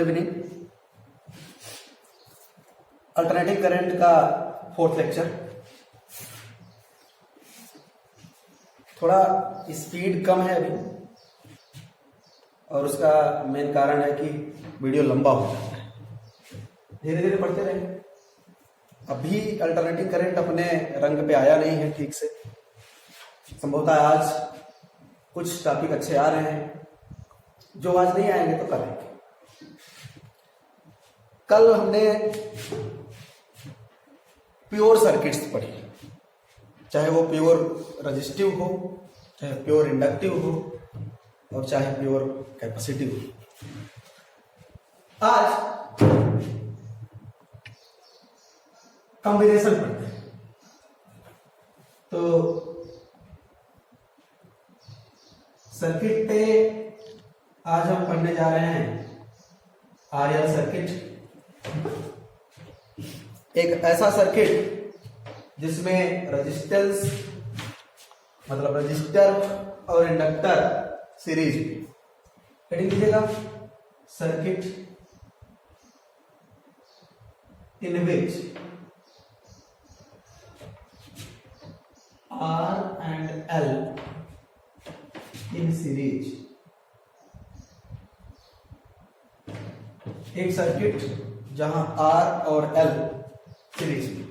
Evening. Alternating current का 4th lecture. थोड़ा speed कम है अभी और उसका मेन कारण है कि वीडियो लंबा हो जाता है। धीरे धीरे पढ़ते रहेंगे। अभी अल्टरनेटिंग करंट अपने रंग पे आया नहीं है ठीक से। संभवतः आज कुछ टॉपिक अच्छे आ रहे हैं, जो आज नहीं आएंगे तो कल आएंगे। कल हमने प्योर सर्किट्स पढ़ी, चाहे वो प्योर रेजिस्टिव हो, चाहे प्योर इंडक्टिव हो और चाहे प्योर कैपेसिटिव हो। आज कॉम्बिनेशन पढ़ते हैं। तो सर्किट पे आज हम पढ़ने जा रहे हैं आरएल सर्किट। एक ऐसा सर्किट जिसमें रेजिस्टेंस मतलब रजिस्टर और इंडक्टर सीरीज में। हेडिंग लीजिएगा, circuit in which R and L in series. एक सर्किट जहां R और L सीरीज में।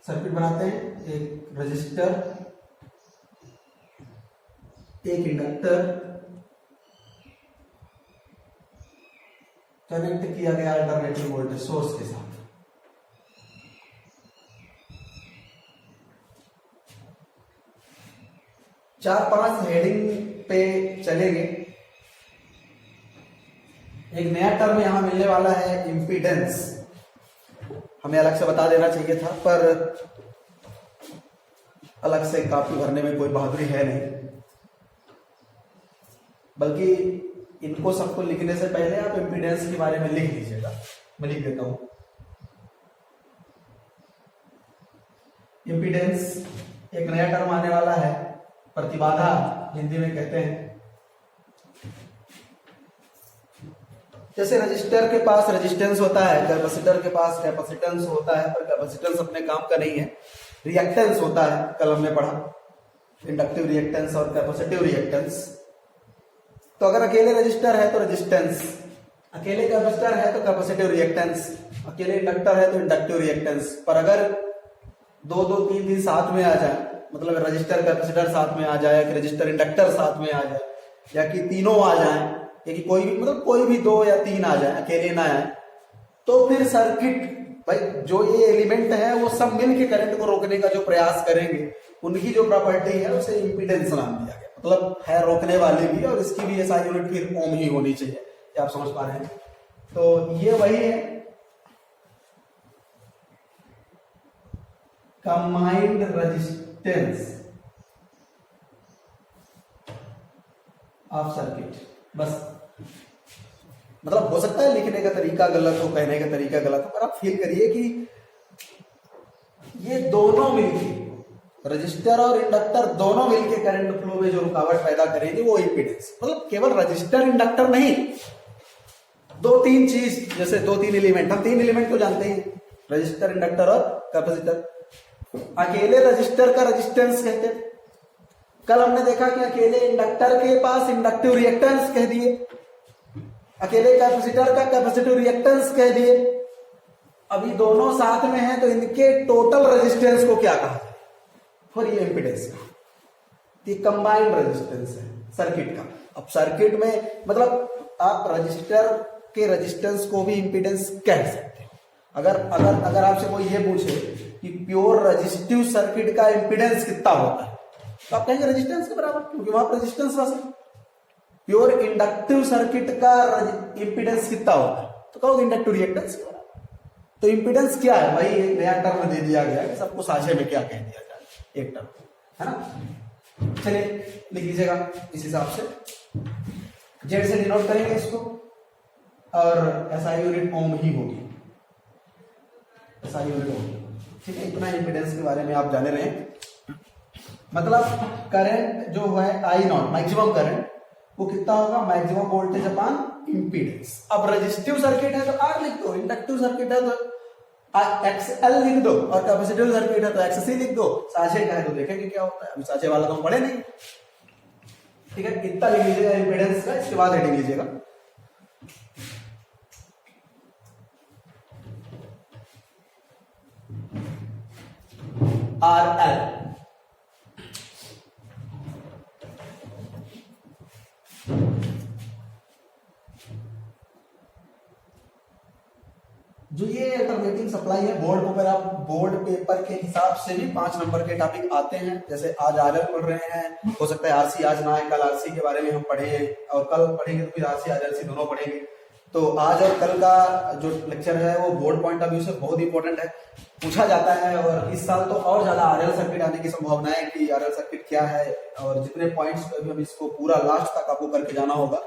सर्किट बनाते हैं, एक रजिस्टर, एक इंडक्टर, कनेक्ट किया गया अल्टरनेटिंग वोल्टेज सोर्स के साथ। चार पांच हेडिंग पे चलेंगे। एक नया टर्म यहां मिलने वाला है, इंपीडेंस। हमें अलग से बता देना चाहिए था, पर अलग से कापी भरने में कोई बहादुरी है नहीं, बल्कि इनको सबको लिखने से पहले आप इंपीडेंस के बारे में लिख लीजिएगा। मैं लिख देता हूं। इंपीडेंस एक नया टर्म आने वाला है, प्रतिबाधा हिंदी में कहते हैं। जैसे रजिस्टर के पास रेजिस्टेंस होता है, कैपेसिटर के पास कैपेसिटेंस होता है, पर कैपेसिटेंस अपने काम का नहीं है। रिएक्टेंस होता है, कल हमने पढ़ा, इंडक्टिव रिएक्टेंस और कैपेसिटिव रिएक्टेंस। तो अगर अकेले रजिस्टर है तो रेजिस्टेंस, अकेले कैपेसिटर है तो कैपेसिटिव रिएक्टेंस, अकेले इंडक्टर है तो इंडक्टिव रिएक्टेंस। पर अगर दो दो तीन तीन साथ में आ जाए, मतलब रजिस्टर कैपेसिटर साथ में आ जाए, कि रजिस्टर इंडक्टर साथ में आ जाए, या कि तीनों आ जाए, या कि कोई भी मतलब कोई भी दो या तीन आ जाए, अकेले ना आए, तो फिर सर्किट भाई जो ये एलिमेंट है वो सब मिलके करंट को रोकने का जो प्रयास करेंगे, उनकी जो प्रॉपर्टी है उसे इंपीडेंस नाम दिया गया। मतलब है रोकने वाली भी, और इसकी भी ऐसा यूनिट फिर ओम ही होनी चाहिए। क्या आप समझ पा रहे हैं? तो ये वही है, कंबाइंड रेजिस्टेंस ऑफ सर्किट। बस मतलब हो सकता है लिखने का तरीका गलत हो, कहने का तरीका गलत हो, पर आप फील करिए कि ये दोनों मिलके, रजिस्टर और इंडक्टर दोनों मिलके करंट फ्लो में जो रुकावट पैदा करेंगे वो इंपीडेंस। मतलब केवल रजिस्टर इंडक्टर नहीं, दो तीन चीज, जैसे दो तीन एलिमेंट, हम तीन एलिमेंट को जानते हैं, रजिस्टर, इंडक्टर और कैपेसिटर। अकेले रजिस्टर का रेजिस्टेंस कहते हैं। कल हमने देखा कि अकेले इंडक्टर के पास इंडक्टिव रिएक्टेंस कह दिए, अकेले कैपेसिटर का कैपेसिटिव रिएक्टेंस कह दिए। अभी दोनों साथ में हैं तो इनके टोटल रेजिस्टेंस को क्या कहा, और ये इंपीडेंस का, ये कंबाइंड रेजिस्टेंस है सर्किट का। अब सर्किट में मतलब आप रजिस्टर के रेजिस्टेंस को भी इंपीडेंस कह सकते हो। अगर आपसे कोई ये पूछे कि प्योर रेजिस्टिव सर्किट का इंपीडेंस कितना होता है, तो आप कहेंगे रेजिस्टेंस के बराबर, क्योंकि वहां रेजिस्टेंस वाला। प्योर इंडक्टिव सर्किट का इंपीडेंस कितना होता है, तो कहोगे इंडक्टिव रिएक्टेंस। तो इंपीडेंस क्या है? वही एक नया टर्म दे दिया गया है, सबको साझे में क्या कह दिया जाए, एक टर्म है ना। चलिए लिख लीजिएगा इस हिसाब से, जेड से डिनोट करेंगे इसको, और एसआई यूनिट ओम ही होगी, एसआई यूनिट ओम। ठीक है, इतना इंपीडेंस के बारे में आप जाने रहे। मतलब करंट जो है आई नॉट मैक्सिमम करंट वो कितना होगा, मैक्सिमम वोल्टेज अपान इंपीडेंस। अब रेजिस्टिव सर्किट है तो आर लिख दो, इंडक्टिव सर्किट है तो एक्सएल लिख दो, और कैपेसिटिव सर्किट है तो एक्ससी लिख दो। साचे का है तो देखेंगे क्या होता है, अभी साचे वाला तो हम पढ़े नहीं। ठीक है, इतना लिख लीजिएगा इंपीडेंस का, इसके बाद हेडिंग लीजिएगा आर एल। जो ये अल्टरनेटिंग सप्लाई है, बोर्ड पेपर, आप बोर्ड पेपर के हिसाब से भी 5 नंबर के टॉपिक आते हैं। जैसे आज आरएल पढ़ रहे हैं, हो सकता है आरसी आज ना आए, कल आरसी के बारे में हम पढ़े, और कल पढ़ेंगे तो फिर आरसी आरएलसी दोनों पढ़ेंगे। तो आज और कल का जो लेक्चर है वो बोर्ड पॉइंट ऑफ व्यू से बहुत इंपॉर्टेंट है, पूछा जाता है। और इस साल तो और ज्यादा आरएल सर्किट आने की संभावना है कि आरएल सर्किट क्या है, और जितने पॉइंट्स अभी हम इसको पूरा लास्ट तक आपको करके जाना होगा।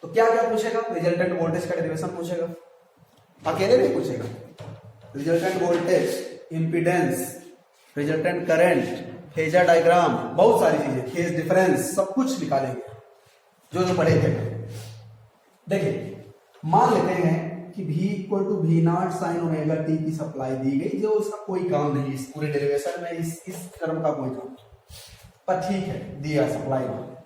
तो क्या क्या पूछेगा, रिजल्टेंट वोल्टेज का डेरिवेशन पूछेगा, अकेले नहीं पूछेगा, resultant voltage, impedance, resultant current, phasor diagram, बहुत सारी चीजें, फेज डिफरेंस, सब कुछ निकालेंगे जो जो पढ़े थे। देखिए मान लेते हैं कि V equal to V naught sine omega t की सप्लाई दी गई, जो उसका कोई काम नहीं, इस पूरे डेरिवेशन में इस टर्म का कोई काम नहीं, पर ठीक है दिया सप्लाई में,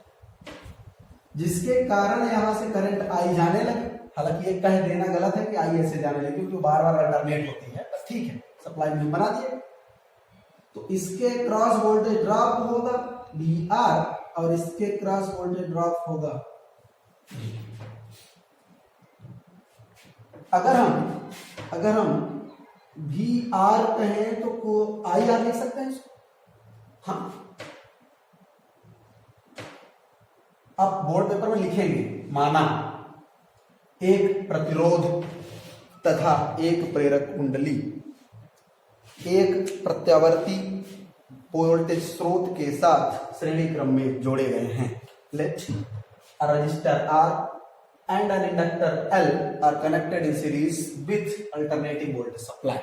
जिसके कारण यहां से करंट आई जाने लगे। हालांकि ये कह देना गलत है कि आई ऐसे जाने लगी, क्योंकि बार बार अल्टरनेट होती है, बस ठीक है सप्लाई में बना दिए। तो इसके क्रॉस वोल्टेज ड्रॉप होगा VR, और इसके क्रॉस वोल्टेज ड्रॉप होगा। अगर हम VR कहें तो को IR लिख सकते हैं इसको। हाँ, आप बोर्ड पेपर में लिखेंगे, माना एक प्रतिरोध तथा एक प्रेरक कुंडली एक प्रत्यावर्ती वोल्टेज स्रोत के साथ श्रेणी क्रम में जोड़े गए हैं। Let a register R and an inductor L are connected in series with alternating voltage supply.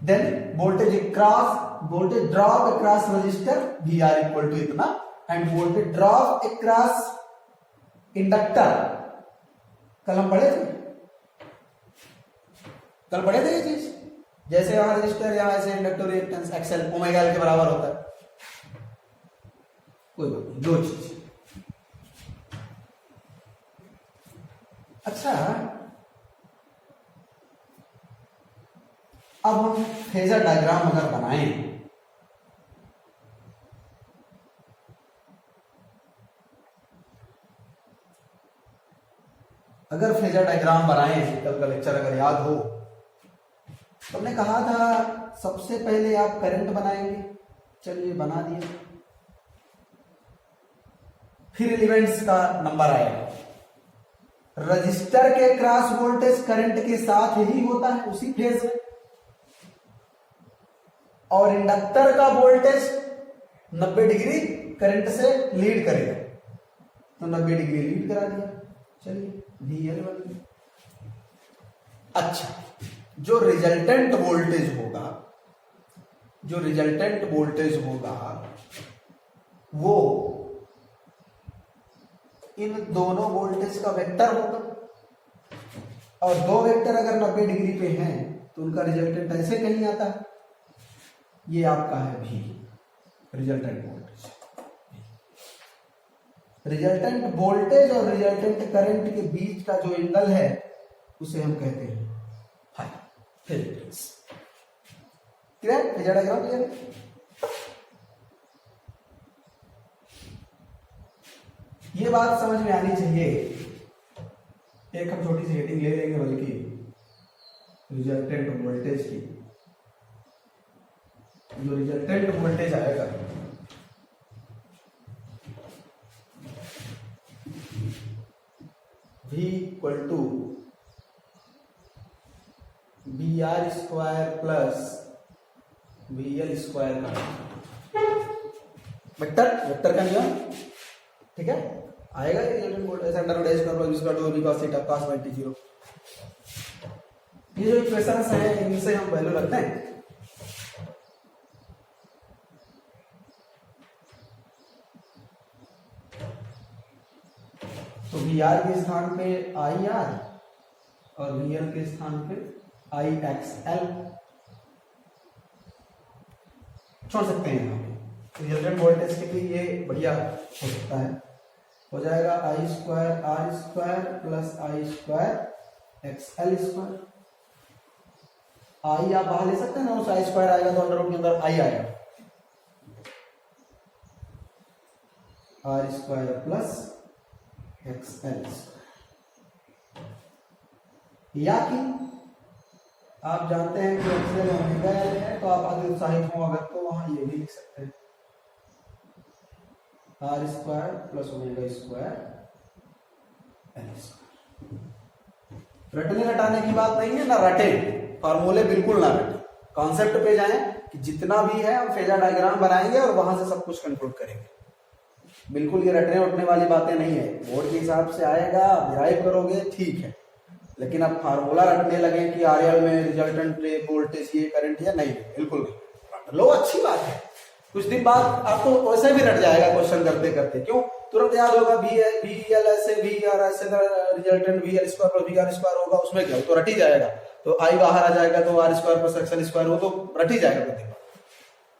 Then voltage drop across resistor VR equal to इतना, and voltage drop across inductor कल हम पढ़े थे ये चीज। जैसे यहां रजिस्टर, यहां ऐसे inductor reactance XL omega L के बराबर होता है, कोई बात नहीं, दो चीज। अच्छा, अब हम फेजर डायग्राम अगर बनाएं, कल का लेक्चर अगर याद हो, तो हमने कहा था सबसे पहले आप करंट बनाएंगे, चलिए बना दिए, फिर एलिमेंट्स का नंबर आएगा। रजिस्टर के क्रॉस वोल्टेज करंट के साथ ही होता है उसी फेज में, और इंडक्टर का वोल्टेज 90 डिग्री करंट से लीड करेगा, तो 90 डिग्री लीड करा दिया, चलिए VL बन गया। अच्छा, जो रिजल्टेंट वोल्टेज होगा वो इन दोनों वोल्टेज का वेक्टर होगा, और दो वेक्टर अगर 90 डिग्री पे हैं तो उनका रिजल्टेंट ऐसे कहीं आता है, ये आपका है V, resultant voltage. Resultant voltage और रिजल्टेंट करंट के बीच का जो एंगल है उसे हम कहते हैं phi, phase difference. Clear? Phasor diagram clear? ये बात समझ में आनी चाहिए। एक हम छोटी सी हेडिंग ले लेंगे, बल्कि रिजल्टेंट वोल्टेज की, जो रिजल्टेंट वोल्टेज आएगा V equal to VR square plus VL square का वेक्टर का नियम, ठीक है, आएगा resultant voltage under root h का इसका टू बिकॉज़ थीटा cos 90। ये जो इक्वेशंस हैं इनसे हम वैल्यू रखते हैं। तो वी आर के स्थान पे आई आर और वी एल के स्थान पे आई एक्स एल छोड़ सकते हैं यहाँ पे। रिजल्टेंट वोल्टेज के लिए ये बढ़िया हो सकता है। हो जाएगा I square R square plus I square X L square. I आप बाहर ले सकते हैं ना, उस आई स्क्वायर आएगा तो अंडर रूट के अंदर आई आएगा, R square plus X L square. या कि आप जानते हैं कि एक्स एल ओमेगा एल है, तो आप आगे उत्साहित हो अगर तो वहां ये भी लिख सकते हैं, R square plus omega square L square. रटने रटाने की बात नहीं है, ना रटे फॉर्मूले, बिल्कुल ना रटे, कॉन्सेप्ट पे जाएं कि जितना भी है हम फेजर डायग्राम बनाएंगे और वहां से सब कुछ कंक्लूड करेंगे। बिल्कुल ये रटने उठने वाली बातें नहीं है। बोर्ड के हिसाब से आएगा, डिराइव करोगे ठीक है, लेकिन अब फार्मूला रटने लगे कि आरएल में रिजल्टेंट वोल्टेज ये करंट है, नहीं, बिल्कुल नहीं। लो अच्छी बात है, कुछ दिन बाद आपको वैसे भी रट जाएगा क्वेश्चन करते करते। क्यों? तुरंत याद होगा वी एल ऐसे वी आर ऐसे resultant V L square plus V R square होगा, उसमें क्या तो रट ही जाएगा। तो आई बाहर आ जाएगा तो R square plus X L square हो तो रट ही जाएगा कुछ दिन बाद।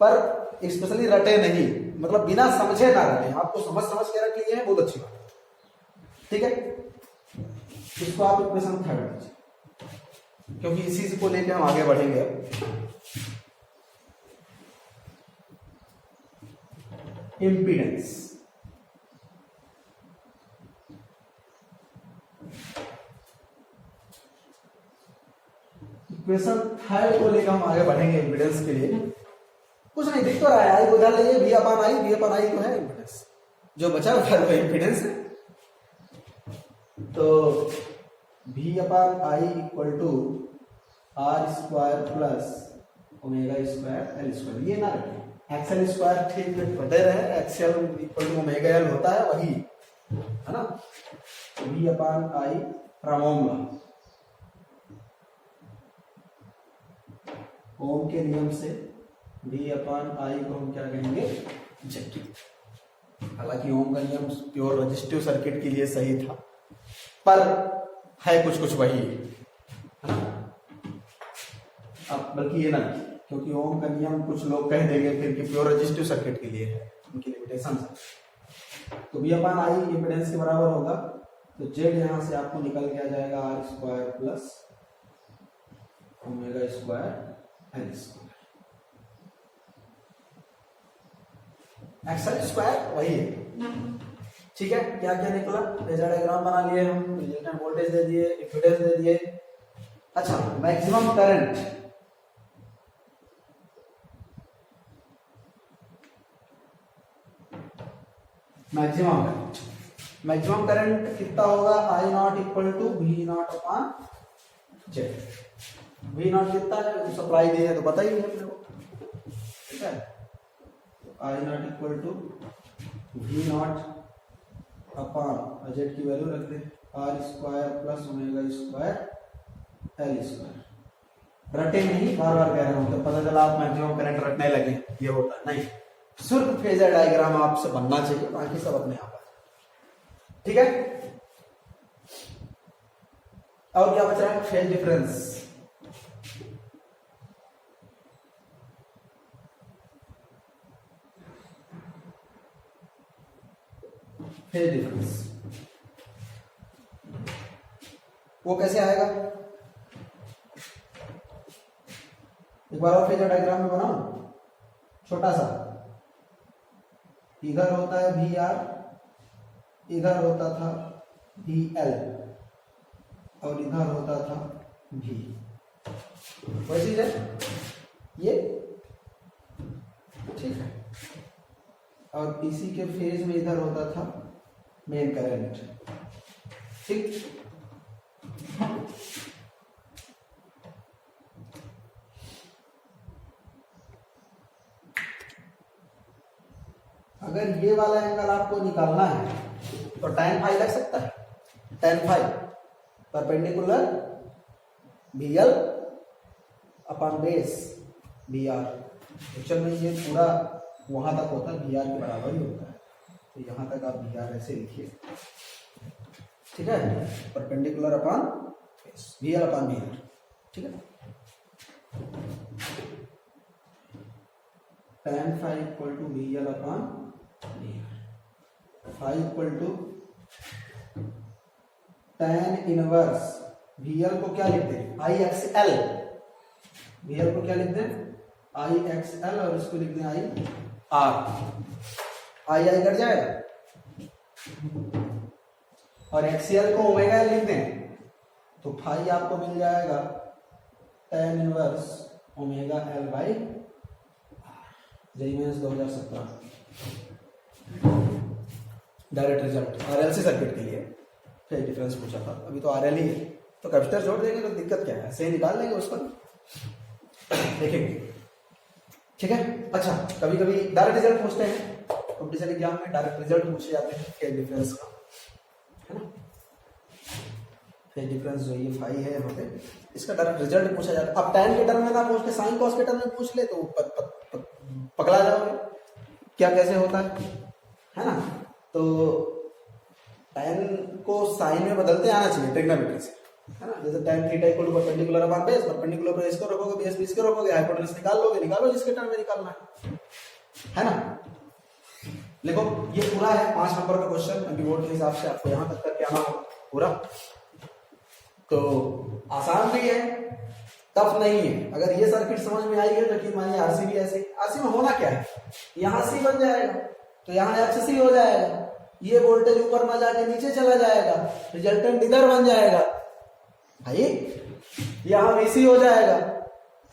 पर स्पेशली रटे नहीं, मतलब बिना समझे ना रटे, आपको समझ के रख लिए हैं, बहुत अच्छी बात है। ठीक है, इसको आप इक्वेशन थर्ड लीजिए, क्योंकि इसी को लेकर हम आगे बढ़ेंगे। अब इम्पीडेंस, इक्वेशन थर्ड को लेकर हम आगे बढ़ेंगे इम्पीडेंस के लिए। कुछ नहीं दिख तो रहा है, आई को उधर लेंगे, वी अपन आई तो है इम्पीडेंस, जो बचा हुआ है इम्पीडेंस है। तो वी अपन I equal to R square plus omega square L square, ये ना रखें, एक्सएल स्क्वायर ठीक पता रहे, XL equal to omega L होता है वही है ना। वी अपन आई फ्रॉम ओम के नियम से वी अपन आई को हम क्या कहेंगे, जेड। हालांकि ओम का नियम प्योर रजिस्टिव सर्किट के लिए सही था, पर है कुछ कुछ वही है ना। अब बल्कि ये ना, क्योंकि ओम का नियम कुछ लोग कह देंगे फिर कि प्योर रजिस्टिव सर्किट के लिए है, उनकी लिमिटेशन है। तो वी अपन आई इम्पीडेंस के बराबर होगा, तो जेड यहां से आपको निकल के आ जाएगा R square plus omega square L square. XL square वही है, ठीक है। क्या क्या निकला, फेजर डायग्राम बना लिए हम, रिजल्टेंट वोल्टेज दे दिए, इम्पीडेंस दे दिए। अच्छा, मैक्सिमम करंट, मैक्सिमम करंट कितना होगा, I not equal to V not upon Z. V not कितना है, सप्लाई दी है तो पता ही है अपने को, ठीक है। I not equal to V not upon Z की वैल्यू रख दे R square plus omega square L square. रटे नहीं, बार बार कह रहा हूं, तो पता चला आप मैक्सिमम करंट रटने लगे, ये होता है नहीं। सिर्फ फेजर डायग्राम आपसे बनना चाहिए, बाकी सब अपने आप आ जाए, ठीक है। और क्या बच रहा है, फेज डिफरेंस। फेज डिफरेंस वो कैसे आएगा, एक बार और फेजर डायग्राम में बनाओ, छोटा सा। इधर होता है वी आर, इधर होता था वी एल, और इधर होता था वी, वैसी है ये, ठीक है। और इसी के फेज में इधर होता था मेन करंट, ठीक। अगर ये वाला एंगल आपको निकालना है तो tan फाई लग सकता है, tan phi perpendicular V L upon base V R. Actual में ये पूरा वहां तक होता है, बी आर के बराबर ही होता है, तो यहां तक आप बी आर ऐसे लिखिए। ठीक है, perpendicular upon base, V L upon V R, ठीक है। tan phi equal to V L upon V R, phi equal to tan inverse V L को क्या लिखते हैं, I X L, V L को क्या लिखते हैं, आई एक्स एल, और इसको लिखते हैं I R, I I cut जाएगा, और एक्सीएल को ओमेगा एल लिखते हैं, तो फाई आपको मिल जाएगा tan inverse omega L by JEE Mains 2017, direct result RLC circuit के लिए फेज डिफरेंस पूछा था, अभी तो आरएल ही है, तो कैपेसिटर जोड़ देंगे तो दिक्कत क्या है, ऐसे ही निकाल लेंगे उसको, देखेंगे, ठीक है। अच्छा, कभी कभी डायरेक्ट रिजल्ट पूछते हैं, कॉम्पिटिशन एग्जाम में डायरेक्ट रिजल्ट पूछे जाते हैं फेज डिफरेंस का, है ना, फेज डिफरेंस जो ये फाई है यहाँ पे, इसका डायरेक्ट रिजल्ट पूछा जाता है। अब tan के टर्म में ना पूछ के साइन कॉस के टर्म में पूछ ले तो पकड़ा जाओगे क्या कैसे होता है ना। तो tan को साइन में बदलते आना चाहिए ट्रिग्नोमेट्री से, है ना, जैसे tan theta equal to perpendicular upon base, perpendicular पे इसको रखोगे, बेस पे इसको रखोगे, हाइपोटेनस निकाल लोगे, निकालो जिसके टर्म में निकालना है ना। देखो ये पूरा है 5 नंबर का क्वेश्चन, अभी बोर्ड के हिसाब से आपको यहाँ तक करके आना होगा पूरा, तो आसान भी है, टफ नहीं है। अगर ये सर्किट समझ में आई है तो कि मानिए आरसी भी ऐसे, आरसी में होना क्या है, यहाँ सी बन जाएगा तो यहाँ एफसी हो जाएगा, ये वोल्टेज ऊपर ना जाके नीचे चला जाएगा, रिजल्टेंट इधर बन जाएगा भाई, यहाँ वीसी हो जाएगा,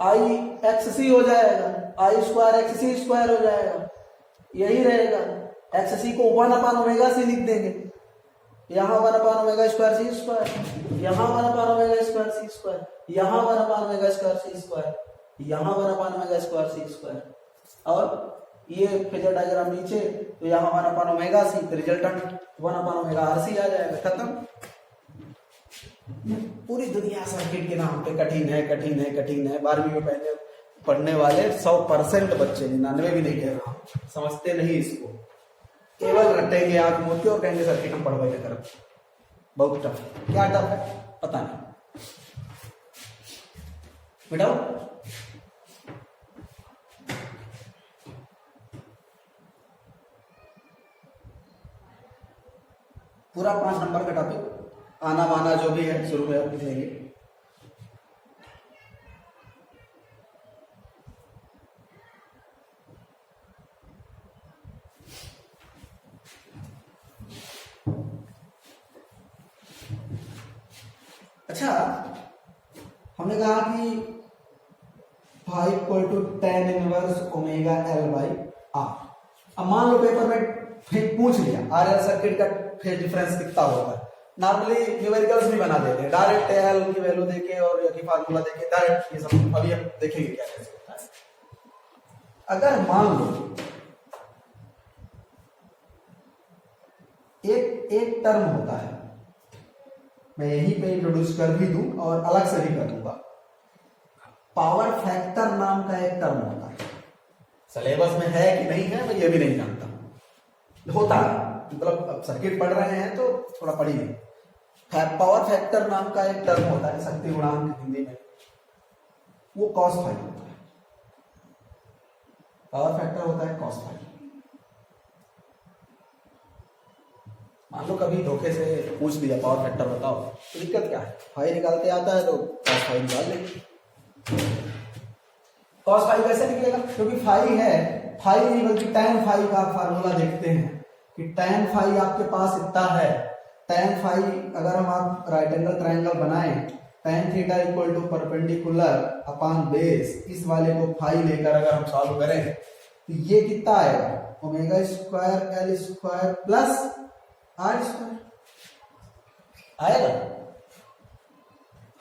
आई एक्ससी हो जाएगा, आई स्क्वायर एक्ससी स्क्वायर हो जाएगा, यही रहेगा। एक्ससी को 1/ओमेगा सी लिख देंगे, यहाँ 1/ओमेगा स्क्वायर सी स्क्वायर, यहाँ 1/ओमेगा स्क्वायर सी स्क्वायर, यहाँ 1/ओमेगा स्क्वायर सी स्क्वायर, यहाँ 1/ओमेगा स्क्वायर सी स्क्वायर, और ये फेजर डायग्राम नीचे, तो यहाँ 1/ओमेगा सी, रिजल्टेंट 1/ओमेगा आरसी आ जाएगा, खत्म। पूरी दुनिया सर्किट के नाम पे कठिन है, कठिन है, कठिन है। 12वीं में पहले पढ़ने वाले 100% बच्चे, 99 भी नहीं कह रहा, समझते नहीं इसको, केवल रटेंगे आंख मूंद के और कहेंगे सर्किट हम पढ़वाइए तरफ, बहुत टफ। क्या टफ है पता नहीं, बेटाओ पूरा 5 नंबर का टॉपिक, आना माना जो भी है शुरू में आप लिख लेंगे। अच्छा, हमने कहा कि phi equal to tan inverse omega L by R. अब मान लो पेपर में फिर पूछ लिया आरएल सर्किट का फेज डिफरेंस कितना होता है, नॉर्मली न्यूमेरिकल्स भी बना देते हैं, डायरेक्ट एल की वैल्यू देके और या की फार्मूला देके डायरेक्ट, ये सब अभी हम देखेंगे क्या कैसे होता है। अगर मान लो एक टर्म होता है, मैं यहीं पे इंट्रोड्यूस कर भी दूं और अलग से भी कर दूंगा, पावर फैक्टर नाम का एक टर्म होता है, सिलेबस में है कि नहीं है मैं ये भी नहीं जानता, होता है, मतलब अब सर्किट पढ़ रहे हैं तो थोड़ा पढ़िए। पावर फैक्टर नाम का एक टर्म होता है, शक्ति गुणांक हिंदी में, वो कॉस फाई होता है, पावर फैक्टर होता है कॉस फाई। मान लो कभी धोखे से पूछ दिया पावर फैक्टर बताओ, तो दिक्कत क्या है, फाई निकालते आता है तो कॉस फाई निकाल लेंगे। कॉस फाई कैसे निकलेगा, क्योंकि फाई है, फाई नहीं बल्कि tan फाई का फार्मूला देखते हैं कि tan फाई आपके पास इतना है, tan फाई अगर हम आप राइट एंगल ट्रायंगल बनाएं, tan theta equal to perpendicular upon base, इस वाले को फाई लेकर अगर हम सॉल्व करें तो ये कितना आएगा, omega square L square plus R square आएगा।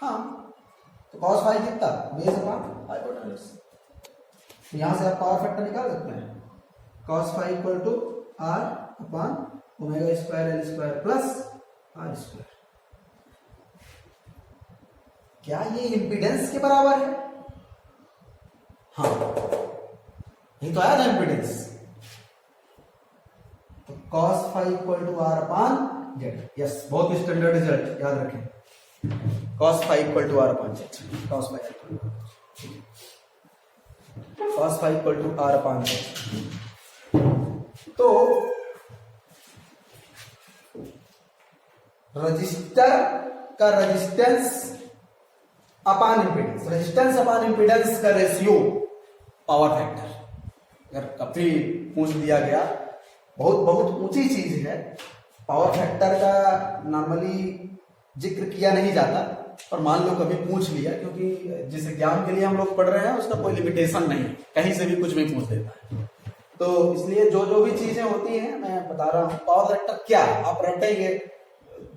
हाँ, तो कॉस फाई कितना, बेस अपॉन हाइपोटेनस, यहां से आप पावर फैक्टर निकाल सकते हैं, cos phi equal to R upon omega square L square plus R square. क्या ये इंपीडेंस के बराबर है, हाँ यही तो आया ना इंपीडेंस, तो cos phi equal to R upon Z. Yes, बहुत स्टैंडर्ड रिजल्ट, याद रखें। cos phi equal to R upon Z, cos phi equal to R upon Z. तो रजिस्टर का resistance upon impedance, resistance upon impedance का ratio power factor, अगर कभी पूछ दिया गया, बहुत बहुत ऊंची चीज है। पावर फैक्टर का नॉर्मली जिक्र किया नहीं जाता, पर मान लो कभी पूछ लिया, क्योंकि जिस एग्जाम के लिए हम लोग पढ़ रहे हैं उसका कोई लिमिटेशन नहीं, कहीं से भी कुछ भी पूछ देता है। तो इसलिए जो जो भी चीजें होती हैं मैं बता रहा हूँ। पावर फैक्टर क्या, आप रटेंगे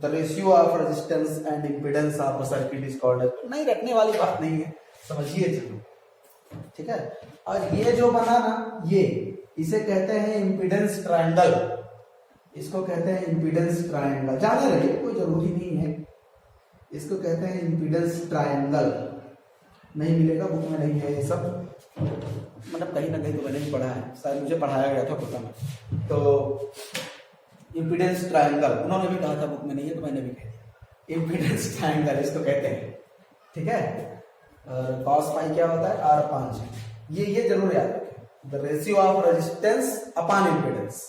the ratio of resistance and impedance of a circuit is called, नहीं रटने वाली बात नहीं है, समझिए चलो, ठीक है। और ये जो बना ना, ये इसे कहते हैं इंपीडेंस ट्रायंगल, इसको कहते हैं इंपीडेंस ट्रायंगल, जाने रहिए, कोई जरूरी नहीं है। इसको कहते हैं इंपीडेंस ट्रायंगल, नहीं मिलेगा बुक में, नहीं है ये सब, मतलब कहीं ना कहीं तो मैंने भी पढ़ा है, शायद मुझे पढ़ाया गया था पता नहीं। तो इंपीडेंस ट्रायंगल उन्होंने भी कहा था, बुक में नहीं है तो मैंने भी कह दिया, इंपीडेंस ट्रायंगल इसको कहते हैं, ठीक है। और cos phi क्या होता है, आर अपॉन जेड, ये जरूर याद रखें, the ratio of resistance upon impedance,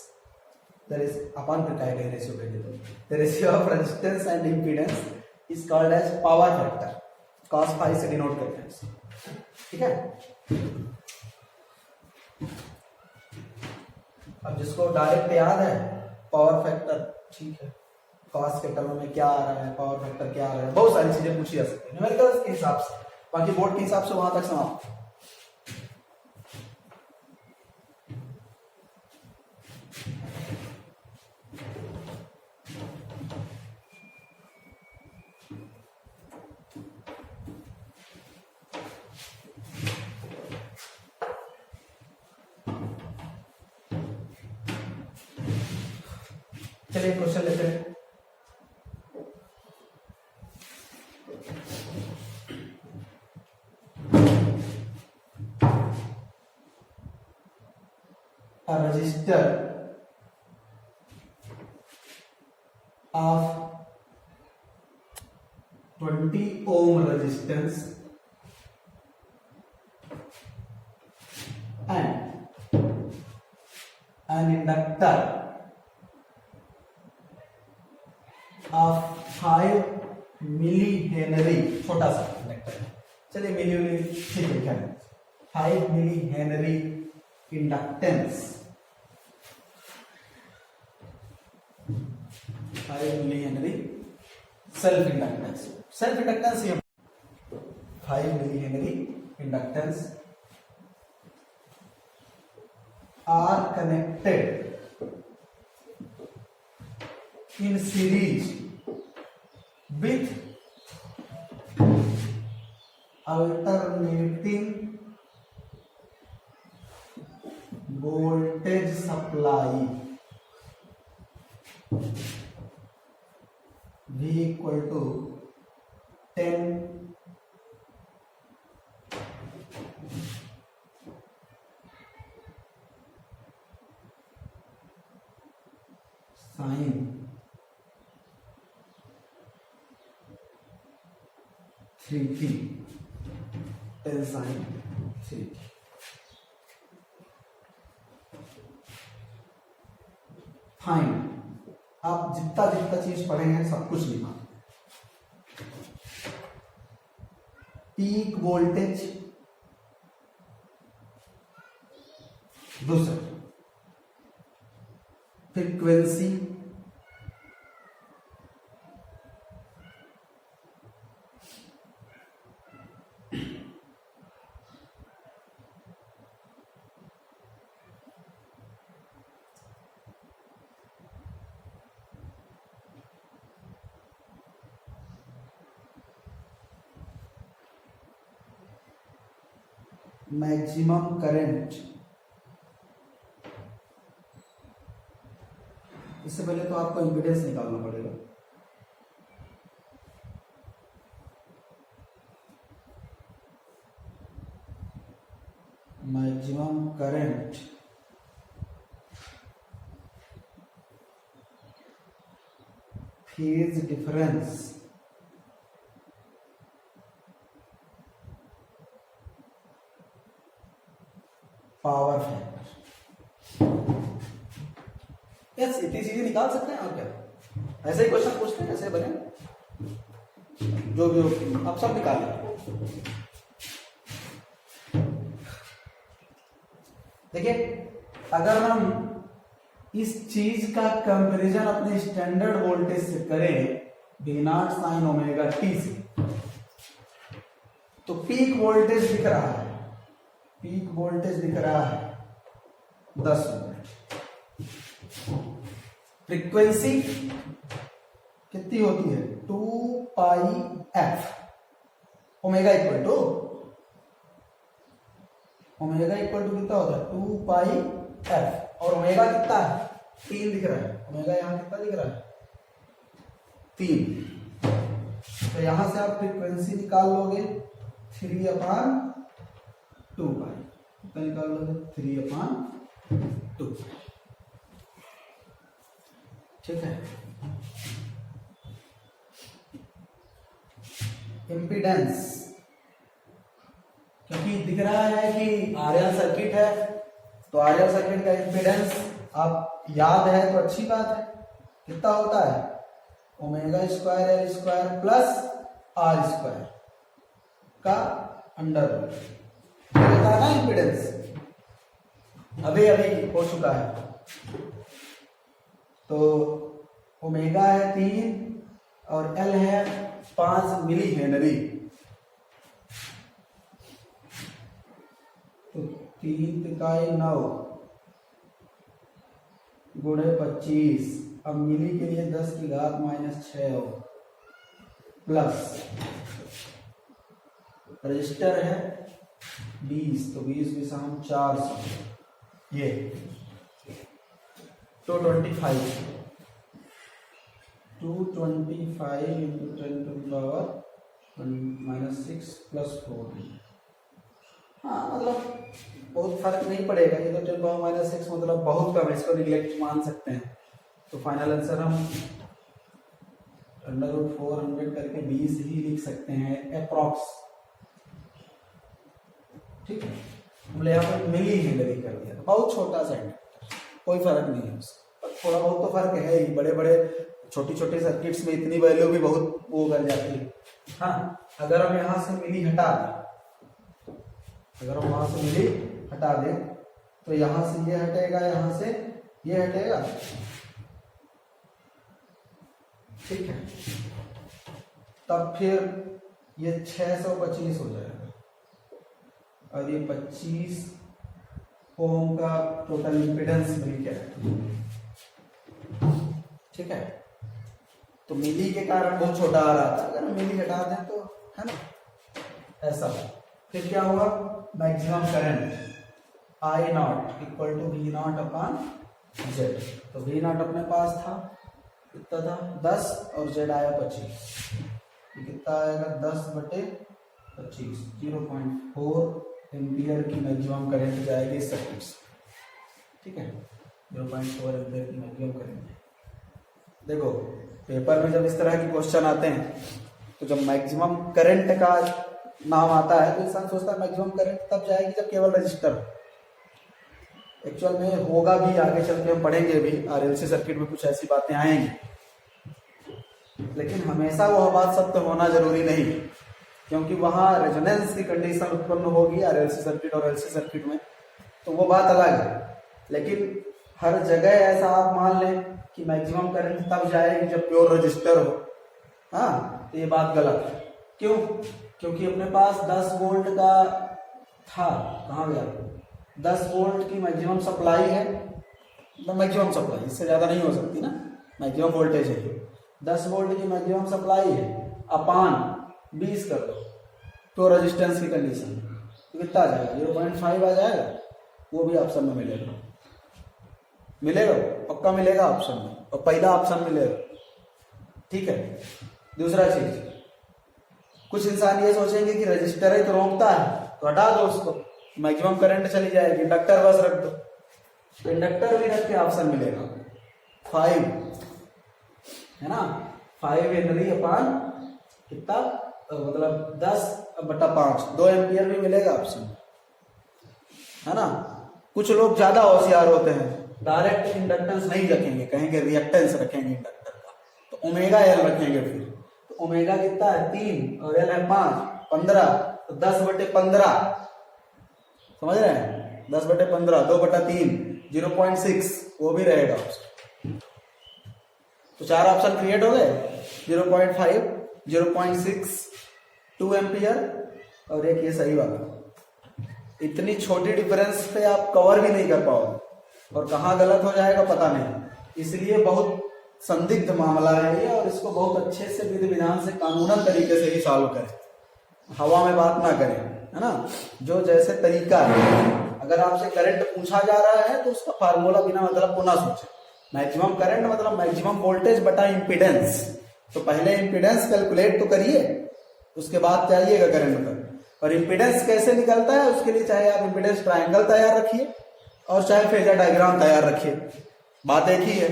the upon पे का रेशियो कह देते हैं, the ratio of resistance and impedance is called as power factor, cos phi से डिनोट करते हैं इसको, ठीक है। अब जिसको डायरेक्ट याद है पावर फैक्टर, ठीक है, cos के टर्म में क्या आ रहा है, पावर फैक्टर क्या आ रहा है, बहुत सारी चीजें पूछी जा सकती है न्यूमेरिकल्स के हिसाब से, बाकी बोर्ड के हिसाब से वहां तक समाप्त। चलिए क्वेश्चन लेते हैं। A resistor of 20 ohm resistance and an inductor of 5 मिलीहेनरी, छोटा सा इंडक्टर है, चलिए मिली ठीक है, क्या 5 millihenry inductance, 5 millihenry self inductance, self inductance ये 5 millihenry inductance are connected in series with alternating voltage supply V equal to 10 sin 3t, 10 sin 3t। Fine, आप जितना जितना चीज पढ़ेंगे सब कुछ लिखा। पीक वोल्टेज, दूसरा फ्रीक्वेंसी, मैक्सिमम करंट। इससे पहले तो आपको इम्पीडेंस निकालना पड़ेगा। Maximum current phase difference power factor. Yes, इतनी चीजें निकाल सकते हैं और क्या, ऐसे ही क्वेश्चन पूछते हैं, ऐसे बने जो भी हो आप सब निकाल लें। देखिए, अगर हम इस चीज का कंपैरिजन अपने स्टैंडर्ड वोल्टेज से करें V0 sin ओमेगा t से, तो पीक वोल्टेज दिख रहा है, पीक वोल्टेज दिख रहा है 10 वोल्ट। फ्रीक्वेंसी कितनी होती है 2 पाई f, ओमेगा इक्वल टू कितना होता है 2 पाई f, और ओमेगा कितना है 3 दिख रहा है, ओमेगा यहां कितना दिख रहा है 3। तो यहां से आप फ्रीक्वेंसी निकाल लोगे 3/2 पाई, कितना निकाल लोगे 3/2। ठीक है। इम्पीडेंस, क्योंकि दिख रहा है कि आरएल सर्किट है, तो आरएल सर्किट का इम्पीडेंस आप याद है तो अच्छी बात है, कितना होता है omega square L square plus R square का अंडर रूट, होता है ना इम्पीडेंस, अभी हो चुका है। तो ओमेगा है 3 और एल है 5 मिली हेनरी, तो 3 इकाई 9 गुणे 25, अब मिली के लिए 10 की घात -6 हो, प्लस रजिस्टर है 20, तो 20 भी हम 400, ये 225 into 10 to the power -6 + 4। हाँ, मतलब बहुत फर्क नहीं पड़ेगा, ये तो 10 power -6 मतलब बहुत कम है, इसको निगलेक्ट मान सकते हैं। तो फाइनल आंसर हम √400 करके 20 ही लिख सकते हैं अप्रॉक्स। ठीक है, हमने यहाँ पर मिली हेनरी कर दिया, बहुत छोटा सा इंडक्टर, कोई फर्क नहीं है उसका, थोड़ा बहुत तो फर्क है ही, बड़े बड़े छोटी छोटी सर्किट्स में इतनी वैल्यू भी बहुत वो कर जाती है। हाँ, अगर हम यहाँ से मिली हटा दें, अगर हम वहां से मिली हटा दें तो यहां से ये हटेगा, यहां से ये हटेगा, ठीक है, तब फिर ये 625 हो जाएगा, और ये 25 ओम का टोटल इंपीडेंस मिल गया। ठीक है, तो मिली के कारण बहुत छोटा आ रहा था, अगर मिली हटा दें तो है ना ऐसा, फिर क्या होगा maximum current I0 equal to V0/Z। तो V0 अपने पास था, कितना था 10 और Z आया 25, ये कितना आएगा 10/25, 0.4 एम्पियर की मैक्सिमम करंट जाएगी इस सर्किट से। ठीक है, 0.4 एम्पियर की मैक्सिमम करंट। देखो पेपर में जब इस तरह के क्वेश्चन आते हैं तो जब मैक्सिमम करंट का नाम आता है तो इंसान सोचता है मैक्सिमम करंट तब जाएगी जब केवल रजिस्टर हो। एक्चुअल में होगा भी, आगे चल के हम पढ़ेंगे भी, आरएलसी सर्किट में कुछ ऐसी बातें आएंगी, लेकिन हमेशा वह बात सत्य होना जरूरी नहीं, क्योंकि वहां रेजोनेंस की कंडीशन उत्पन्न होगी आरएलसी सर्किट और एलसी सर्किट में, तो वो बात अलग है। लेकिन हर जगह ऐसा आप मान लें कि मैक्सिमम करंट तब जाएगी जब प्योर रजिस्टर हो, हाँ, तो ये बात गलत है। क्यों? क्योंकि अपने पास 10 वोल्ट का था, कहाँ गया, 10 वोल्ट की मैक्सिमम सप्लाई है, मैक्सिमम सप्लाई इससे ज्यादा नहीं हो सकती ना, मैक्सिमम वोल्टेज है 10 वोल्ट की मैक्सिमम सप्लाई है, अपान 20 कर दो तो रेजिस्टेंस की कंडीशन तो कितना आ जाएगा 0.5 आ जाएगा, वो भी ऑप्शन में मिलेगा, पक्का मिलेगा ऑप्शन में, और पहला ऑप्शन मिलेगा। ठीक है, दूसरा चीज, कुछ इंसान ये सोचेंगे कि रजिस्टर ही तो रोकता है तो हटा दो उसको, मैक्सिमम करंट चली जाएगी, इंडक्टर बस रख दो, तो इंडक्टर भी रख के ऑप्शन मिलेगा 5, है ना, 5 हेनरी अपान कितना, मतलब 10/5, 2 एम्पियर भी मिलेगा ऑप्शन, है ना। कुछ लोग ज्यादा होशियार होते हैं, डायरेक्ट इंडक्टेंस नहीं रखेंगे, कहेंगे रिएक्टेंस रखेंगे इंडक्टर का, तो ओमेगा एल रखेंगे। फिर तो ओमेगा कितना है 3 और एल है 5, 15, तो 10/15 समझ रहे हैं, 10/15, 2/3, 0.6 वो भी रहेगा ऑप्शन। तो 4 ऑप्शन क्रिएट हो गए, 0.5, 0.6, 2 एम्पियर और एक ये सही वाला। इतनी छोटी डिफरेंस पे आप कवर भी नहीं कर पाओगे और कहाँ गलत हो जाएगा पता नहीं, इसलिए बहुत संदिग्ध मामला है ये, और इसको बहुत अच्छे से विधि विधान से कानूनन तरीके से ही सॉल्व करें, हवा में बात ना करें, है ना। जो जैसे तरीका है, अगर आपसे करंट पूछा जा रहा है तो उसका फार्मूला बिना मतलब को ना सोचे। मैक्सिमम करंट मतलब मैक्सिमम वोल्टेज बटा इंपीडेंस, तो पहले इंपीडेंस कैलकुलेट तो करिए, उसके बाद जाइएगा करंट पर। और इंपीडेंस कैसे निकलता है उसके लिए चाहे आप इंपीडेंस ट्रायंगल तैयार रखिए और चाहे फेजर डायग्राम तैयार रखिए, बात एक ही है।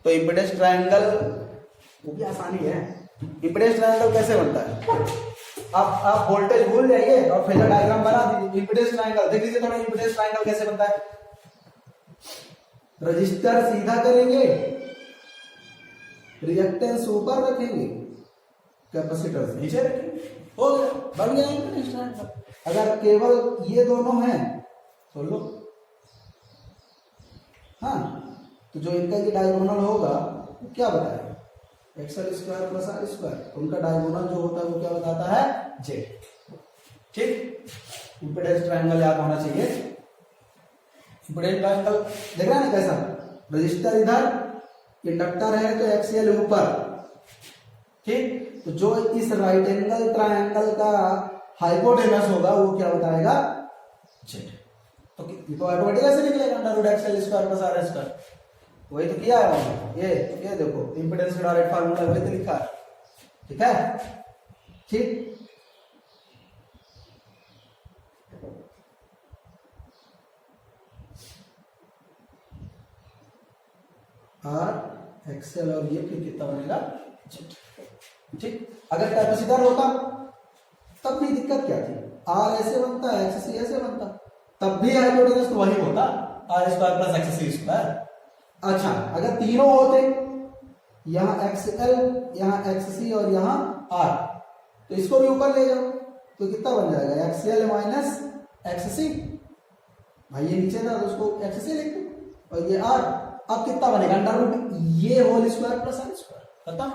तो इंपीडेंस ट्रायंगल वो भी आसानी है। इंपीडेंस ट्रायंगल कैसे बनता है, आप वोल्टेज भूल जाइए और फेजर डायग्राम बना दीजिए। इंपीडेंस ट्रायंगल देख लीजिए थोड़ा, इंपीडेंस ट्रायंगल कैसे बनता है। रजिस्टर सीधा करेंगे, रिएक्टेंस ऊपर रखेंगे, कैपेसिटर नीचे रखेंगे, हो गया, बन गया इंपीडेंस ट्रायंगल। अगर केवल ये दोनों हैं तो लो, हाँ, तो जो इनका ये डायगोनल होगा वो क्या बताएगा, XL² + R², उनका डायगोनल जो होता है वो क्या बताता है, Z। ठीक, इंपीडेंस ट्रायंगल याद होना चाहिए। इंपीडेंस ट्रायंगल देख रहा है ना कैसा, रजिस्टर इधर, इंडक्टर है तो एक्सियल ऊपर, ठीक। तो जो इस राइट एंगल ट्रायंगल का हाइपोटेनस होगा वो क्या बताएगा, Z। तो ये तो ऑटोमेटिक ऐसे निकलेगा, √XL² + R²। वही तो किया है ये देखो, इंपीडेंस का डायरेक्ट फार्मूला वही तो लिखा है, ठीक है। ठीक, RXL और ये फिर कितना बनेगा, ठीक। अगर कैपेसिटर होता तब भी दिक्कत क्या थी, R ऐसे बनता है, XC ऐसे बनता, तब भी हाइपोटेनस तो वही होता, R² + XC²। अच्छा, अगर तीनों होते, यहाँ XL, यहाँ XC और यहाँ R, तो इसको भी ऊपर ले जाओ तो कितना बन जाएगा, XL - XC। भाई ये नीचे था तो उसको XC लिख दो, और ये R, अब कितना बनेगा, ये होल स्क्वायर + R², खत्म।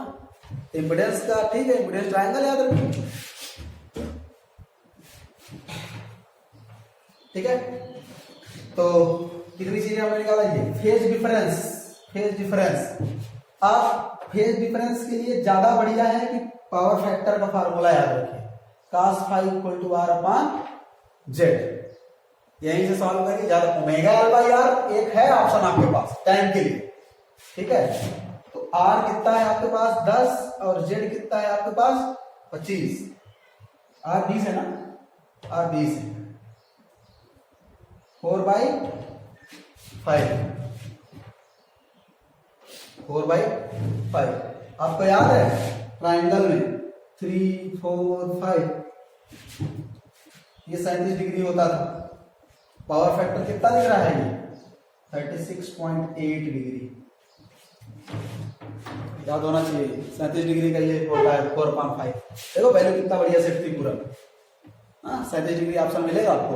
इंपीडेंस का ठीक है, इंपीडेंस ट्रायंगल याद रखिए, ठीक है। तो कितनी चीजें हमने निकाला, ये फेज डिफरेंस। आप फेज डिफरेंस के लिए ज्यादा बढ़िया है कि पावर फैक्टर का फार्मूला याद रखिए, cos ∅ R/Z, यहीं से सॉल्व करिए। ज्यादा ओमेगा L/R एक है ऑप्शन आपके पास टाइम के लिए, ठीक है। तो R कितना है आपके पास 10 और Z कितना है आपके पास 25, R 20 है ना, R 20 है, 4/5। आपको याद है ट्रायंगल में 3, 4, 5 ये 37 डिग्री होता था, पावर फैक्टर कितना दिख रहा है, ये 36.8 डिग्री याद होना चाहिए। 37 डिग्री का ये होता है 4/5। देखो वैल्यू कितना बढ़िया सेट थी पूरा, हाँ 37 डिग्री ऑप्शन मिलेगा आपको,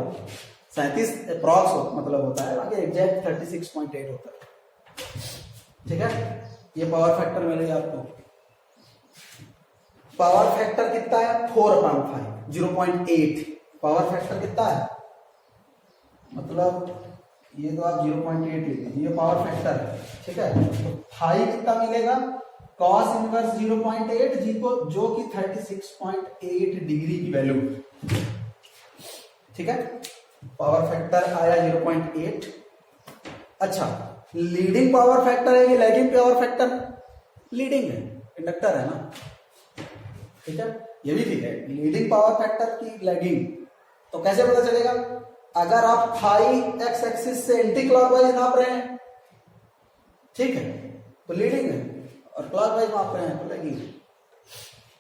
37 अप्रॉक्स मतलब होता है, बाकी एग्जैक्ट 36.8 होता है, ठीक है। ये पावर फैक्टर मिलेगा आपको। पावर फैक्टर कितना है 4/5, 0.8 पावर फैक्टर कितना है, मतलब ये तो आप 0.8 ले लीजिए, ये पावर फैक्टर है, ठीक है। तो फाई कितना मिलेगा, cos इनवर्स 0.8 जो कि 36.8 डिग्री की वैल्यू, ठीक है। पावर फैक्टर आया 0.8। अच्छा, लीडिंग पावर फैक्टर है कि लैगिंग पावर फैक्टर, लीडिंग है, इंडक्टर है ना, ठीक है, ये भी ठीक है। लीडिंग पावर फैक्टर की लैगिंग, तो कैसे पता चलेगा, अगर आप फाई एक्स एक्सिस से एंटी क्लॉकवाइज नाप रहे हैं, ठीक है, तो लीडिंग है, और क्लॉकवाइज माप रहे हैं तो लैगिंग।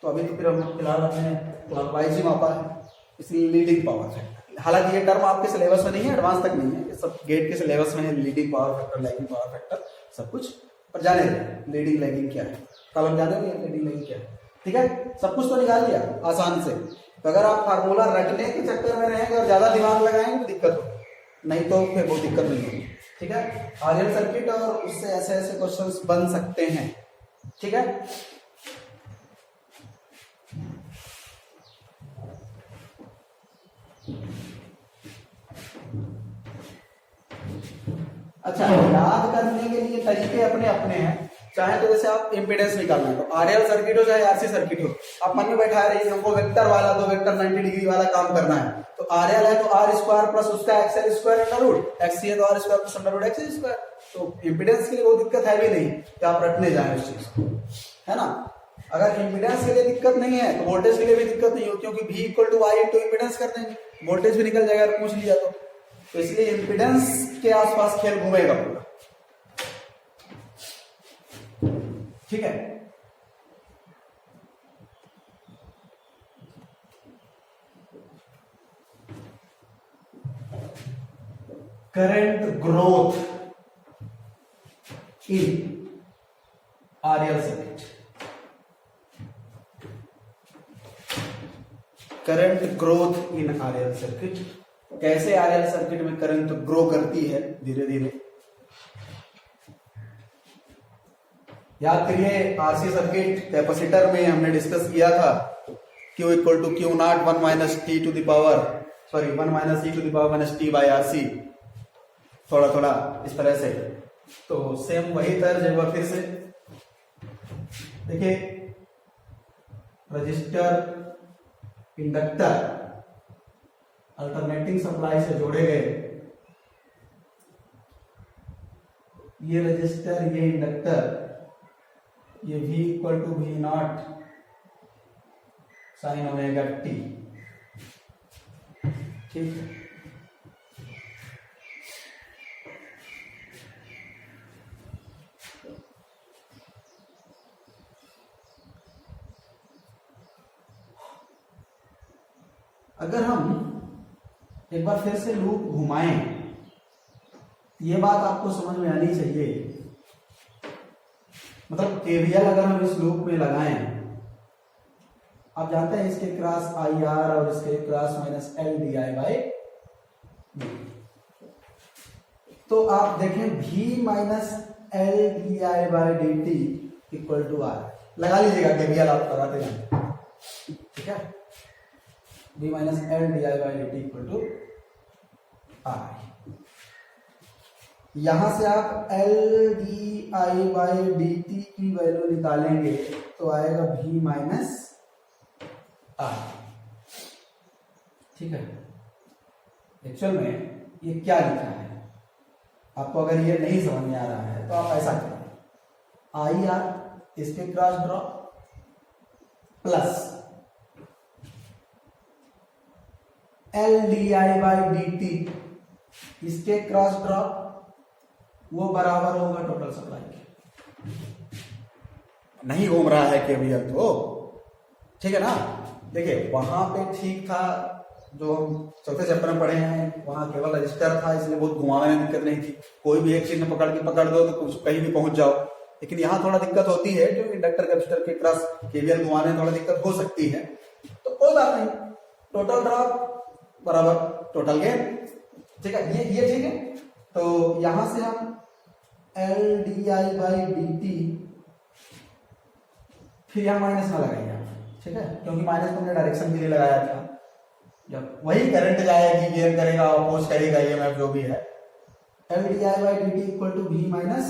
तो अभी तो फिर हम फिलहाल हमने क्लॉकवाइज ही मापा है, इसलिए लीडिंग पावर फैक्टर। हालांकि ये टर्म आपके सिलेबस में नहीं है, एडवांस तक नहीं है, ये सब गेट के सिलेबस में है, leading power factor, lagging power factor सब कुछ। पर जाने दें लीडिंग लैगिंग क्या है, कल हम जाने देंगे लीडिंग लैगिंग क्या है। ठीक है, सब कुछ तो निकाल लिया आसान से। तो अगर आप फार्मूला रटने के चक्कर में रहेंगे और ज्यादा दिमाग लगाएंगे तो दिक्कत होगी, नहीं तो फिर बहुत दिक्कत नहीं होगी। ठीक है, आरएल सर्किट और उससे ऐसे ऐसे क्वेश्चंस बन सकते हैं। ठीक है, अच्छा, याद करने के लिए तरीके अपने अपने हैं। चाहे तो जैसे आप इम्पीडेंस निकालना है तो आरएल सर्किट हो चाहे आरसी सर्किट हो, आप मन में बैठा रही हमको वेक्टर वाला दो, वेक्टर 90 डिग्री वाला काम करना है। तो आरएल है तो आर स्क्वायर प्लस उसका XL square under root, XC है तो R square plus under root X square. तो इम्पीडेंस के लिए कोई दिक्कत है भी नहीं कि आप रटने जाए उस चीज को, है ना। अगर इम्पीडेंस के लिए दिक्कत नहीं है तो वोल्टेज के लिए भी दिक्कत नहीं हो, क्योंकि V equal to Y into impedance कर देंगे, वोल्टेज भी निकल जाएगा पूछ लिया तो इसलिए इम्पीडेंस के आसपास खेल घूमेगा पूरा। ठीक है, current growth in RL circuit, current growth in RL circuit. कैसे आरएल सर्किट में करंट ग्रो करती है धीरे धीरे, याद करिए। आरसी सर्किट कैपेसिटर में हमने डिस्कस किया था Q equal to Q naught 1 minus T to the power, sorry 1 minus E to the power minus T by RC, थोड़ा थोड़ा इस तरह से। तो सेम वही तर्ज एक बार फिर से देखिए, रजिस्टर इंडक्टर अल्टरनेटिंग सप्लाई से जोड़े गए, ये रजिस्टर ये इंडक्टर, ये V equal to V naught sine omega T. ठीक है, अगर हम एक बार फिर से लूप घुमाएं, ये बात आपको समझ में आनी चाहिए। मतलब केवीएल अगर हम इस लूप में लगाएं, आप जानते हैं इसके क्रॉस आई आर और इसके cross minus L D I by, तो आप देखें V minus L D I by D T equal to R. लगा लीजिएगा केवीएल, आप लगाते हैं। ठीक है, V minus L D I by D T equal to R. यहां से आप L D I by D T की वैल्यू निकालेंगे तो आएगा V माइनस आर। ठीक है, एक्चुअल में ये क्या लिखा है, आपको अगर ये नहीं समझ में आ रहा है तो आप ऐसा करें, आई आर इसके cross drop plus L D I by D T इसके क्रॉस ड्रॉप, वो बराबर होगा टोटल सप्लाई के। नहीं घूम रहा है केवीएल तो, ठीक है ना। देखिए वहां पे ठीक था, जो हम चौथे चैप्टर में पढ़े हैं, वहां केवल रजिस्टर था इसलिए बहुत घुमाने में दिक्कत नहीं थी, कोई भी एक चिन्ह पकड़ दो तो कहीं भी पहुंच जाओ। लेकिन यहाँ थोड़ा दिक्कत होती है, जो इंडक्टर कैपेसिटर के क्रॉस केवीएल घुमाने में थोड़ा दिक्कत हो सकती है, तो कोई बात नहीं, टोटल ड्रॉप बराबर टोटल गेन। ठीक है, ये ठीक है। तो यहां से हम L D I by D T, फिर यहां माइनस ना लगाएंगे, ठीक है, क्योंकि माइनस तुमने डायरेक्शन के लिए लगाया था। जब वही करंट जाएगी, गेन करेगा, अपोज करेगा, ईएमएफ जो भी है, L D I by D T equal to V minus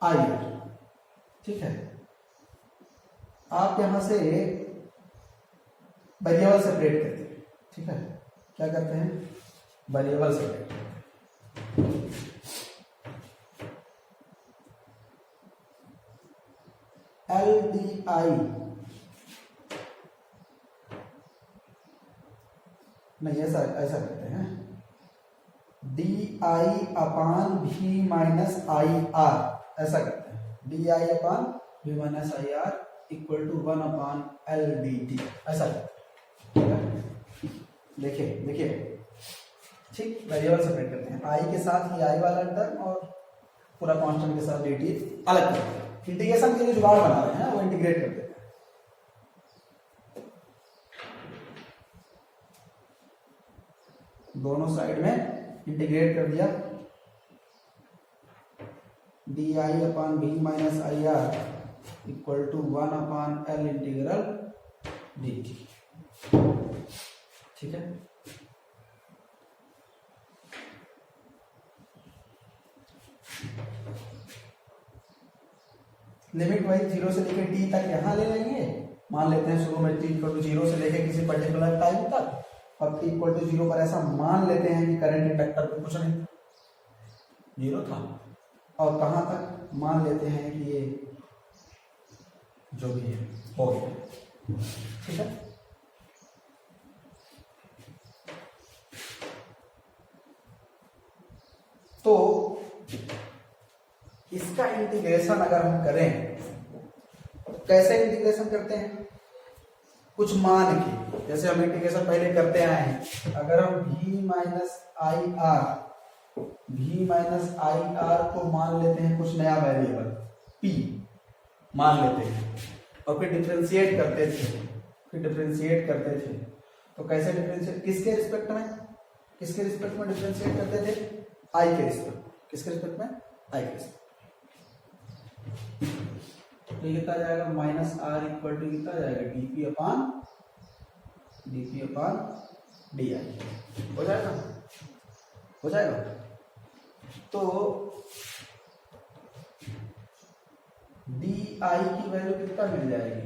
I R. ठीक है, आप यहां से वेरिएबल सेपरेट करते हैं। ठीक है, क्या करते हैं, वेरिएबल सेपरेट करते हैं। एल डी आई नहीं, ऐसा करते हैं, D I upon V minus I R, ऐसा करते हैं। D I upon V minus I R equal to 1 upon L D T, ऐसा देखिए देखिए ठीक। वेरिएबल सेपरेट करते हैं, आई के साथ ही आई वाला टर्म और पूरा कांस्टेंट के साथ डी टी अलग करते हैं। इंटीग्रेशन के लिए जुगाड़ बना रहे हैं वो इंटीग्रेट कर देते हैं। दोनों साइड में इंटीग्रेट कर दिया, D I upon B minus I R equal to 1 upon L integral D T, ठीक है। लिमिट वही 0 से लेकर टी तक यहां ले लेंगे, मान लेते हैं शुरू में टी इक्वल टू 0 से लेकर किसी पर्टिकुलर टाइम तक, और टी इक्वल टू 0 पर ऐसा मान लेते हैं कि करंट इंडक्टर पे कुछ नहीं, 0 था, और कहां तक मान लेते हैं कि ये जो भी है हो गया, ठीक है। तो इसका इंटीग्रेशन अगर हम करें तो कैसे इंटीग्रेशन करते हैं, कुछ मान के, जैसे हम इंटीग्रेशन पहले करते आए हैं, अगर हम v माइनस आई आर को मान लेते हैं कुछ नया वेरिएबल p मान लेते हैं, और फिर डिफरेंशिएट करते थे, तो कैसे डिफरेंशिएट, किसके रिस्पेक्ट में डिफरेंशिएट करते थे, i के रिस्पेक्ट, किसके रिस्पेक्ट में, i के रिस्पेक्ट। तो ये कितना जाएगा, माइनस आर इक्वल टू कितना जाएगा, डीपी अपॉन डी आई, हो जाएगा। तो डी आई की वैल्यू कितना मिल जाएगी,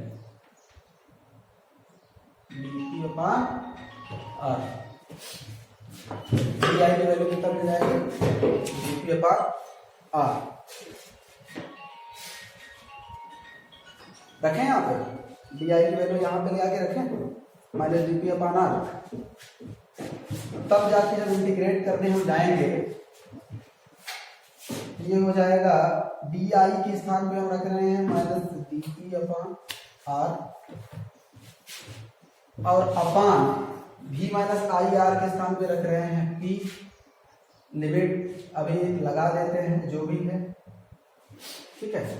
DP upon R, D I की वैल्यू कितना मिल जाएगी, डीपी अपॉन आर। रखें यहाँ पे डी आई की वैल्यू यहाँ पे ले आके रखें, माइनस डीपी अपॉन आर, तब जाके जब इंटीग्रेट करने हम जाएंगे ये हो जाएगा, डी आई के स्थान पे हम रख रहे हैं माइनस डीपी अपॉन आर, और upon V minus I R के स्थान पे रख रहे हैं पी, लिमिट अभी लगा देते हैं जो भी है, ठीक है,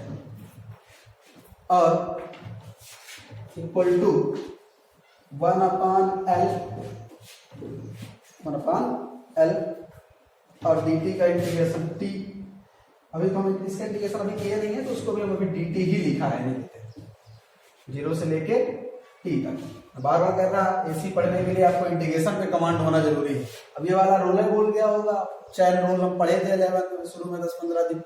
और इक्वल टू 1 अपॉन एल और डी टी का इंटीग्रेशन टी। अभी तो हम इसका इंटीग्रेशन अभी किए नहीं है, तो उसको भी हम अभी डी टी ही लिखा है, नहीं लिखते, 0 से लेके टी तक। बार बार कह रहा एसी पढ़ने के लिए आपको इंटीग्रेशन पे कमांड होना जरूरी है। अब ये वाला रूल भूल गया होगा, चैन रूल हम पढ़े थे 11th में शुरू में 10-15 दिन,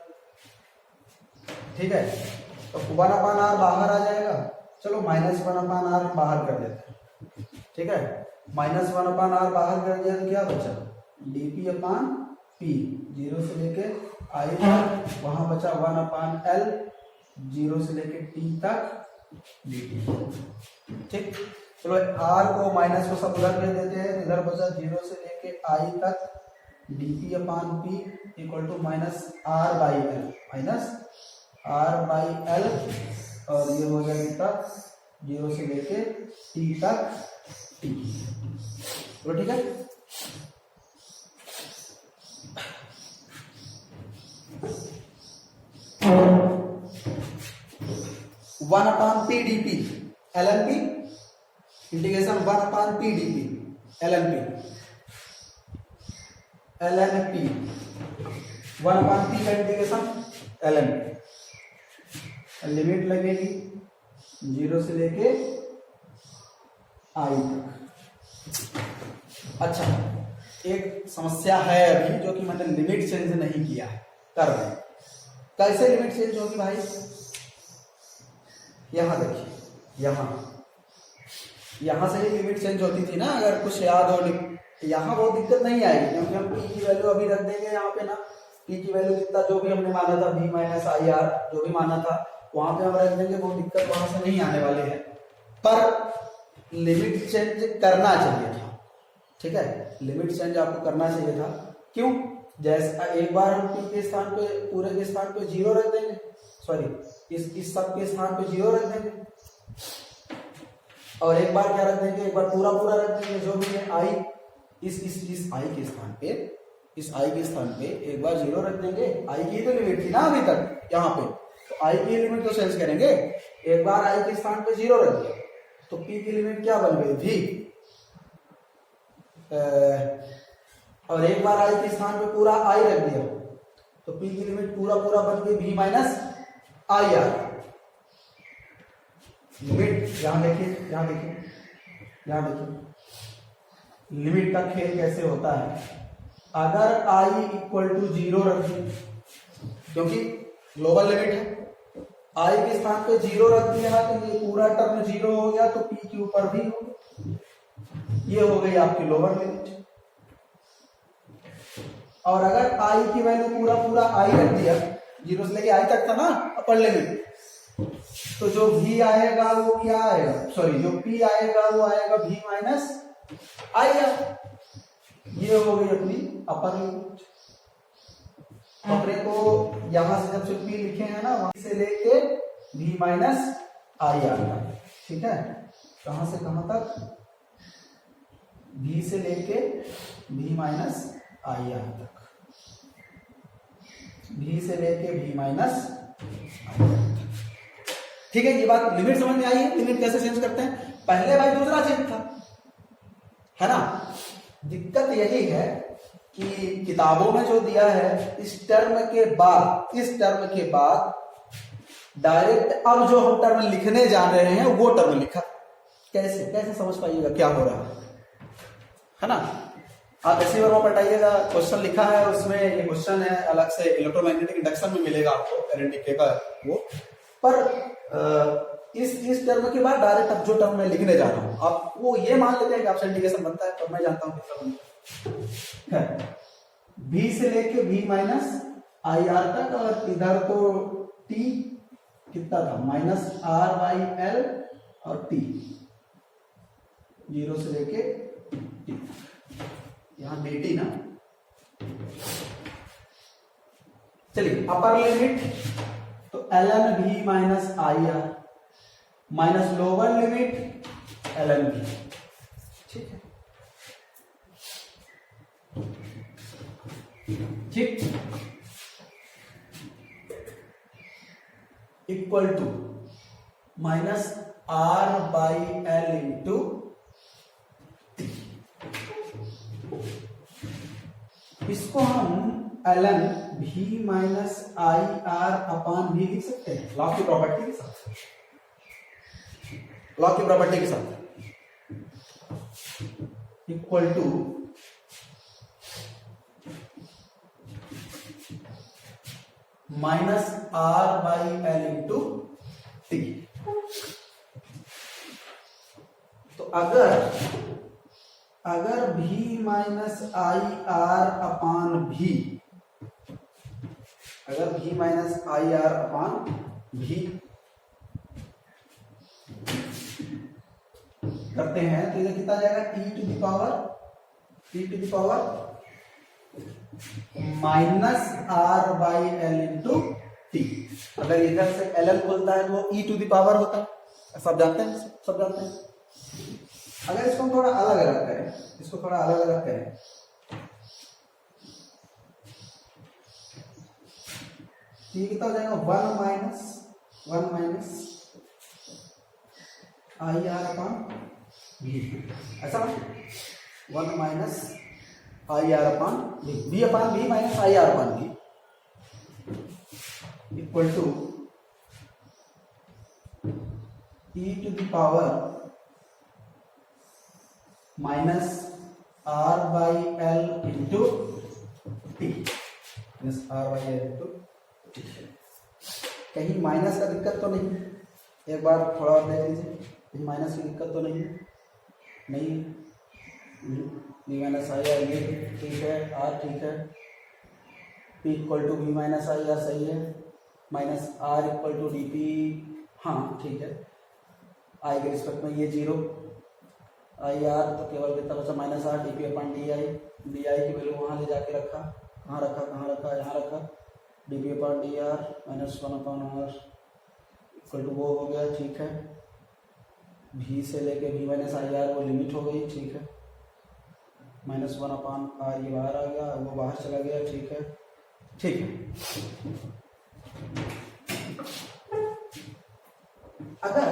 ठीक है। तो 1 अपॉन आर बाहर आ जाएगा, चलो माइनस 1 अपॉन आर बाहर कर देते हैं, ठीक है। माइनस 1 अपॉन आर बाहर कर दिया तो क्या बचा, डीपी अपॉन पी, 0 से लेके आई तक, वहां बचा 1 अपॉन एल, 0 से लेके टी तक dt, ठीक। चलो आर को माइनस को सब उधर भेज देते हैं, इधर बचा 0 से लेके आई तक DP upon P equal to minus R by L, और ये हो गया कितना, 0 से लेके टी तक टी, तो ठीक है। One upon P D P L N P, integration 1 upon P D P L N P, 1 upon P का integration L N P, limit लगेगी 0 से लेके आई तक। अच्छा, एक समस्या है अभी जो कि मैंने लिमिट चेंज नहीं किया है, कर रहे हैं। कैसे लिमिट चेंज होगी भाई, यहां देखिए, यहां से ही लिमिट चेंज होती थी ना, अगर कुछ याद हो, यहां वो दिक्कत नहीं आएगी, क्योंकि हम पी की वैल्यू अभी रख देंगे यहाँ पे ना, पी की वैल्यू जितना जो भी हमने माना था, v माइनस आई आर जो भी माना था वहां पे हम रख देंगे, वो दिक्कत वहां से नहीं आने वाली है। पर लिमिट चेंज करना चाहिए था, ठीक है, लिमिट चेंज आपको करना चाहिए था। क्यों, जैसे एक बार हम पी के स्थान पे, पूरे के स्थान पे 0 रख देंगे, सॉरी इस सब के स्थान पे 0 रख देंगे, और एक बार क्या रख देंगे, एक बार पूरा पूरा रख देंगे जो भी है i, इस i के स्थान पे, इस i के स्थान पे एक बार 0 रख देंगे। i की तो लिमिट थी ना अभी तक यहाँ पे, तो i की लिमिट तो चेंज करेंगे, एक बार i के स्थान पे 0 रख दिया तो p की लिमिट क्या बन गई v, और एक बार i के स्थान पे पूरा i रख दिया तो p की लिमिट पूरा पूरा बन गई v minus I are. Limit यहां देखिए, यहां देखिए, यहां देखिए लिमिट का खेल कैसे होता है। अगर i इक्वल टू 0 रख दी, क्योंकि ग्लोबल लिमिट है, i के स्थान पे 0 रख दिया तो ये पूरा टर्म 0 हो गया, तो p के ऊपर भी हो गया, ये हो गई आपकी लोअर लिमिट। और अगर i की वैल्यू पूरा पूरा i रख दिया, 0 से लेके i तक था ना अपर लिमिट, तो जो v आएगा वो क्या आएगा, सॉरी जो p आएगा वो आएगा v माइनस आई आर। ये हो गई अपनी अपर लिमिट। अपने को यहां से जब से p लिखे हैं ना वहां से लेके v माइनस आई आर तक, ठीक है, कहां से कहां तक, v से लेके v माइनस आई आर तक, v से लेके v माइनस आई आर तक। ठीक है, ये बात लिमिट समझ में आई है। लिमिट कैसे चेंज करते हैं, पहले भाई दूसरा चेंज था, है ना। दिक्कत यही है कि किताबों में जो दिया है इस टर्म के बाद डायरेक्ट अब जो हम टर्म लिखने जा रहे हैं वो टर्म लिखा। कैसे कैसे समझ पाइएगा क्या हो रहा है ना। आप ऐसे वर्मा पढ़ाइएगा, क्वेश्चन लिखा है उसमें, ये क्वेश्चन है अलग से इलेक्ट्रोमैग्नेटिक इंडक्शन में मिलेगा आपको, करंट डिके का वो, पर इस टर्म के बाद डायरेक्ट अब जो टर्म मैं लिखने जा रहा हूं, आप वो ये मान लेते हैं कि आपसे इंडिकेशन बनता है, तो मैं जानता हूं कितना बनता है। v से लेके v माइनस आई आर तक, और इधर तो t कितना था, माइनस आर बाई एल, और t 0 से लेके t, यहां dt ना। चलिए अपर लिमिट तो ln v minus I R minus lower limit ln v, ठीक है, ठीक, equal to minus R by L into T. इसको हम ln v minus I R upon v लिख सकते हैं, लॉ की प्रॉपर्टी के साथ, लॉ की प्रॉपर्टी के साथ, equal to minus R by L into T. तो अगर v minus I R upon v, अगर v minus I R upon v करते हैं तो ये कितना जाएगा, e to the power minus R by L into T. अगर इधर से एल एल खुलता है तो वो e टू द पावर होता है, सब जानते हैं, सब जानते हैं। अगर इसको हम थोड़ा अलग अलग करें, इसको थोड़ा अलग अलग करें, ये कितना हो जाएगा, 1 minus I R upon v, ऐसा 1 minus I R upon v upon v minus I R upon v equal to e to the power minus R by L into T, minus R by L into T. कहीं minus का दिक्कत तो नहीं, एक बार थोड़ा और देख लीजिए, कहीं माइनस की दिक्कत तो नहीं, वी माइनस आई आर ये ठीक है, आर ठीक है, P equal to V minus I R सही है, minus R equal to D P, हाँ ठीक है, आई के रिस्पेक्ट में ये 0, आई आर तो केवल कितना बचा, minus R D P upon D I की वैल्यू वहाँ ले जाके रखा, कहाँ रखा, यहाँ रखा, D P upon D R minus 1 upon R equal to वो हो गया, ठीक है। भी से लेके भी माइनस आई आर वो लिमिट हो गई, ठीक है। माइनस 1 अपॉन आर ये बाहर आ गया, वो बाहर चला गया, ठीक है, ठीक है। अगर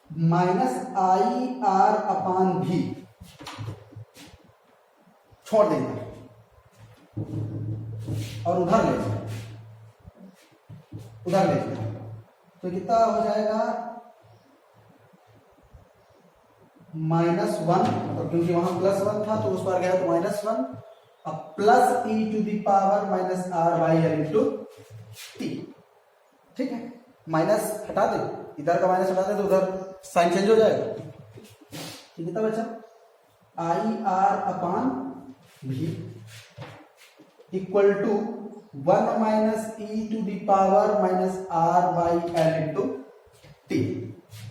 माइनस आई आर अपॉन भी छोड़ देंगे और उधर ले जाए, उधर ले जाए तो कितना हो जाएगा -1, तो क्योंकि वहां +1 था तो उस पर गया तो -1, अब plus E to the power minus R by L into T, ठीक है। माइनस हटा दे, इधर का माइनस हटा दे तो उधर साइन चेंज हो जाएगा, ठीक है। तब बच्चा आई आर अपॉन भी equal to 1 minus E to the power minus R by L into T,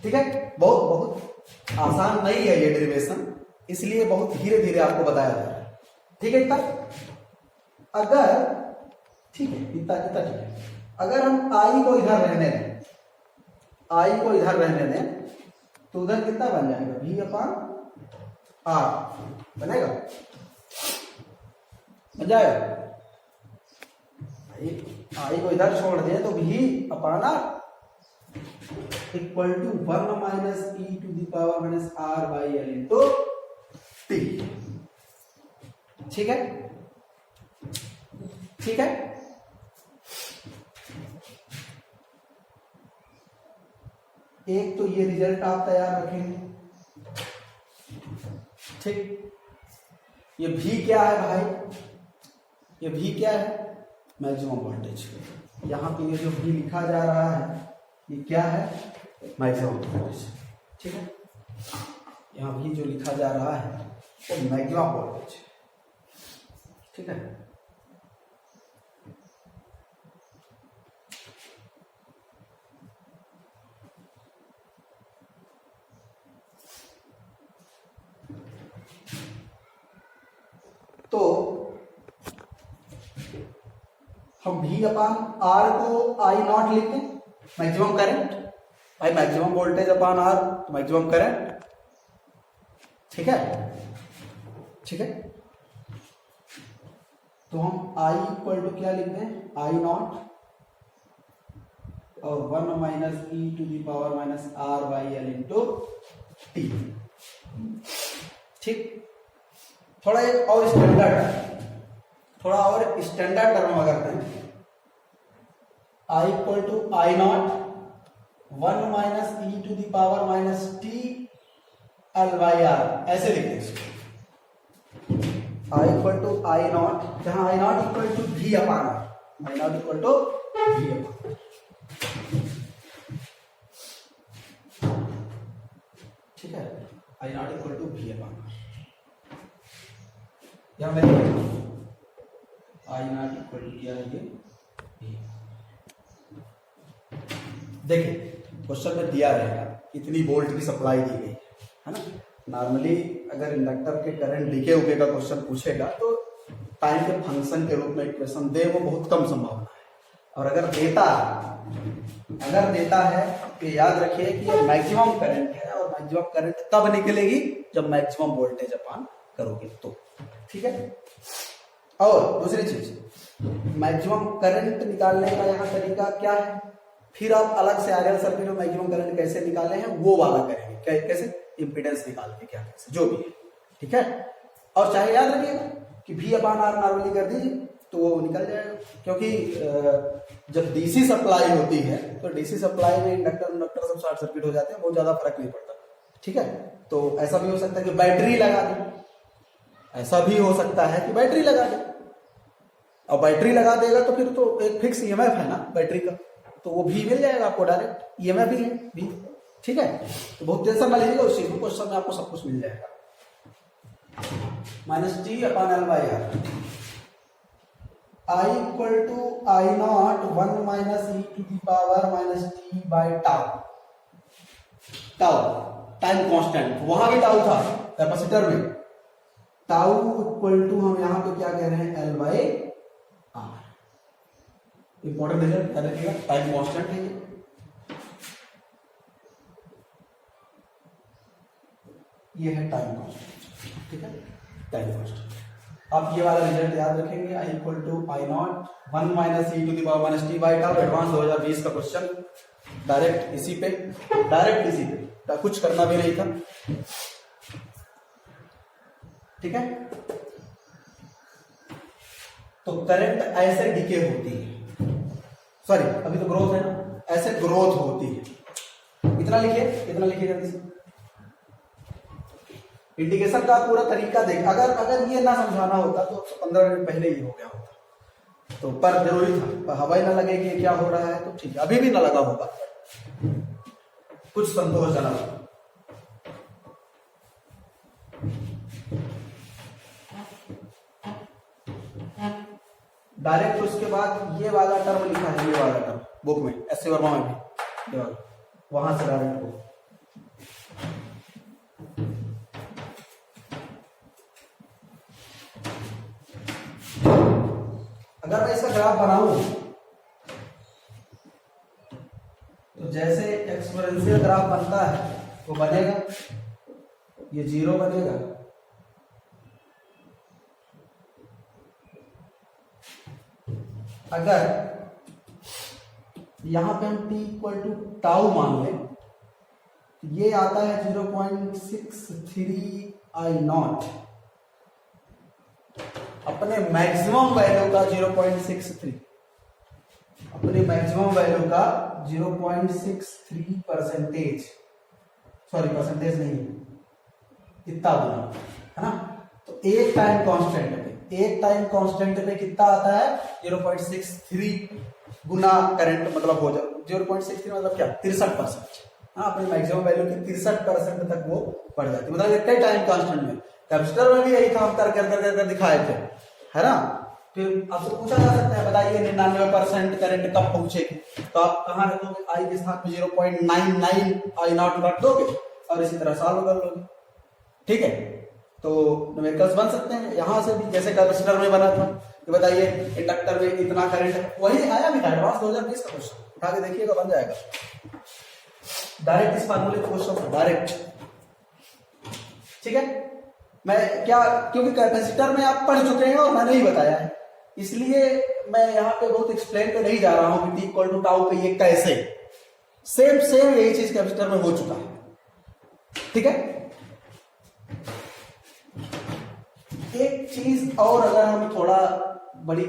ठीक है। बहुत बहुत आसान नहीं है ये डेरिवेशन, इसलिए बहुत धीरे धीरे आपको बताया जा रहा है, ठीक है। इतना अगर ठीक है, इतना इतना ठीक है। अगर हम आई को इधर रहने दें, आई को इधर रहने दें तो उधर कितना बन जाएगा, भी अपॉन आर बनेगा, बन जाएगा। आई को इधर छोड़ दें तो भी upon R equal to 1 minus E to the power minus R by L into T, ठीक है, ठीक है। एक तो ये रिजल्ट आप तैयार रखेंगे, ठीक। ये भी क्या है भाई, ये भी क्या है, मैक्सिमम वोल्टेज। यहां पे ये जो भी लिखा जा रहा है ये क्या है, मैक्सिमम वोल्टेज, ठीक है। यहां भी जो लिखा जा रहा है वो मैक्सिमम वोल्टेज, ठीक है। तो हम भी अपॉन आर को आई नॉट लिखते हैं, मैक्सिमम करंट, भाई मैक्सिमम वोल्टेज अपॉन आर तो मैक्सिमम करंट, ठीक है, ठीक है। तो हम आई इक्वल टू क्या लिखते हैं, आई नॉट और 1 minus E to the power minus R by L into T, ठीक। थोड़ा एक और स्टैंडर्ड, थोड़ा और स्टैंडर्ड टर्म में करते हैं, I equal to I not 1 minus E to the power minus T L by R, ऐसे लिखते हैं इसको। I equal to I not, जहां I not equal to V upon R, I not equal to V upon, ठीक है। I not equal to V upon R, यहां मैंने आई not equal to क्या है, ये देखिए क्वेश्चन में दिया रहेगा इतनी वोल्ट की सप्लाई दी गई है ना। नॉर्मली अगर इंडक्टर के करंट डीके उके का क्वेश्चन पूछेगा तो टाइम के फंक्शन के रूप में इक्वेशन दे, वो बहुत कम संभावना है। और अगर देता है तो याद रखिए कि ये मैक्सिमम करंट है, और मैक्सिमम करंट तब निकलेगी जब मैक्सिमम वोल्टेज अपान करोगे तो, ठीक है। और दूसरी चीज, मैक्सिमम करंट निकालने का यहाँ तरीका क्या है, फिर आप अलग से आरएल सर्किट में मैक्सिमम करंट कैसे निकाले हैं वो वाला करेंगे, कैसे इम्पीडेंस निकाल के, क्या कैसे जो भी है, ठीक है। और चाहे याद रखिएगा कि भी अपॉन आर नॉर्मली कर दीजिए तो वो निकल जाएगा, क्योंकि जब डीसी सप्लाई होती है तो डीसी सप्लाई में इंडक्टर सब शॉर्ट सर्किट हो जाते हैं, बहुत ज्यादा फर्क नहीं पड़ता, ठीक है। तो ऐसा भी हो सकता है कि बैटरी लगा दें, ऐसा भी हो सकता है कि बैटरी लगा दे, और बैटरी लगा देगा तो फिर तो एक फिक्स ईएमएफ है ना बैटरी का, तो वो भी मिल जाएगा आपको, डायरेक्ट ईएमएफ भी है भी, ठीक है। तो बहुत टेंशन ना लीजिएगा, उस चीज क्वेश्चन में आपको सब कुछ मिल जाएगा। Minus T upon L by R, I equal to I not 1 minus E to the power minus T by tau, tau time constant, वहां भी टाउ था कैपेसिटर में टाउ इक्वल टू हम यहां पे क्या कह रहे हैं L by R. Important result याद रखिएगा, टाइम कांस्टेंट है ये है टाइम कांस्टेंट, ठीक है, टाइम कांस्टेंट। आप ये वाला रिजल्ट याद रखेंगे, I equal to I not 1 minus E to the power minus T by tau. Advance 2020 का क्वेश्चन, डायरेक्ट इसी पे कुछ करना भी नहीं था, ठीक है। तो करंट ऐसे डिके होती है, सॉरी अभी तो ग्रोथ है ना, ऐसे ग्रोथ होती है। इतना लिखिए जल्दी से। इंडिकेशन का पूरा तरीका देख, अगर ये ना समझाना होता तो 15 मिनट पहले ही हो गया होता, तो पर जरूरी था, पर हवा ही ना लगे कि क्या हो रहा है, तो ठीक है, अभी भी ना लगा होगा, कुछ संतोषजनक। डायरेक्ट उसके बाद ये वाला टर्म लिखा है, ये वाला टर्म बुक में, एस वर्मा में भी, वहां से डायरेक्ट को अगर मैं इसका ग्राफ बनाऊं तो जैसे एक्सपोनेंशियल ग्राफ बनता है वो बनेगा, ये 0 बनेगा, अगर यहां पे हम t इक्वल टू टाउ मान लें, ये आता है 0.63 आई नॉट, अपने मैक्सिमम वैल्यू का 0.63, अपने मैक्सिमम वैल्यू का 0.63 परसेंटेज, सॉरी परसेंटेज नहीं, इतना गुना है ना। तो एक टाइम कांस्टेंट पे कितना आता है 0.63 गुना करंट, मतलब हो जाए 0.63 मतलब क्या 63%, हाँ अपने मैक्सिमम वैल्यू की 63% तक वो बढ़ जाती है, मतलब इतने टाइम कांस्टेंट में। कैपेसिटर में भी यही था, हम कर दिखाए थे, है ना। फिर आपसे पूछा जा सकता है बताइए 99% करंट कब पहुंचेगी, तो आप कहां रखोगे, आई के साथ में 0.99 आई नॉट रख दोगे और इसी तरह सॉल्व कर लोगे, ठीक है। तो न्यूमेरिकल्स बन सकते हैं यहां से भी, जैसे कैपेसिटर में बना था कि बताइए इंडक्टर में इतना करंट है, वही आया भी था एडवांस 2020 का क्वेश्चन, उठा के देखिएगा बन जाएगा डायरेक्ट इस फार्मूले क्वेश्चन डायरेक्ट, ठीक है। मैं क्या, क्योंकि कैपेसिटर में आप पढ़ चुके हैं और मैंने ही बताया है, इसलिए मैं यहाँ पे बहुत एक्सप्लेन कर नहीं जा रहा हूं कि t इक्वल टू टाउ पे ये कैसे, सेम यही चीज कैपेसिटर में हो चुका है, ठीक है। एक चीज और अगर हम थोड़ा बड़ी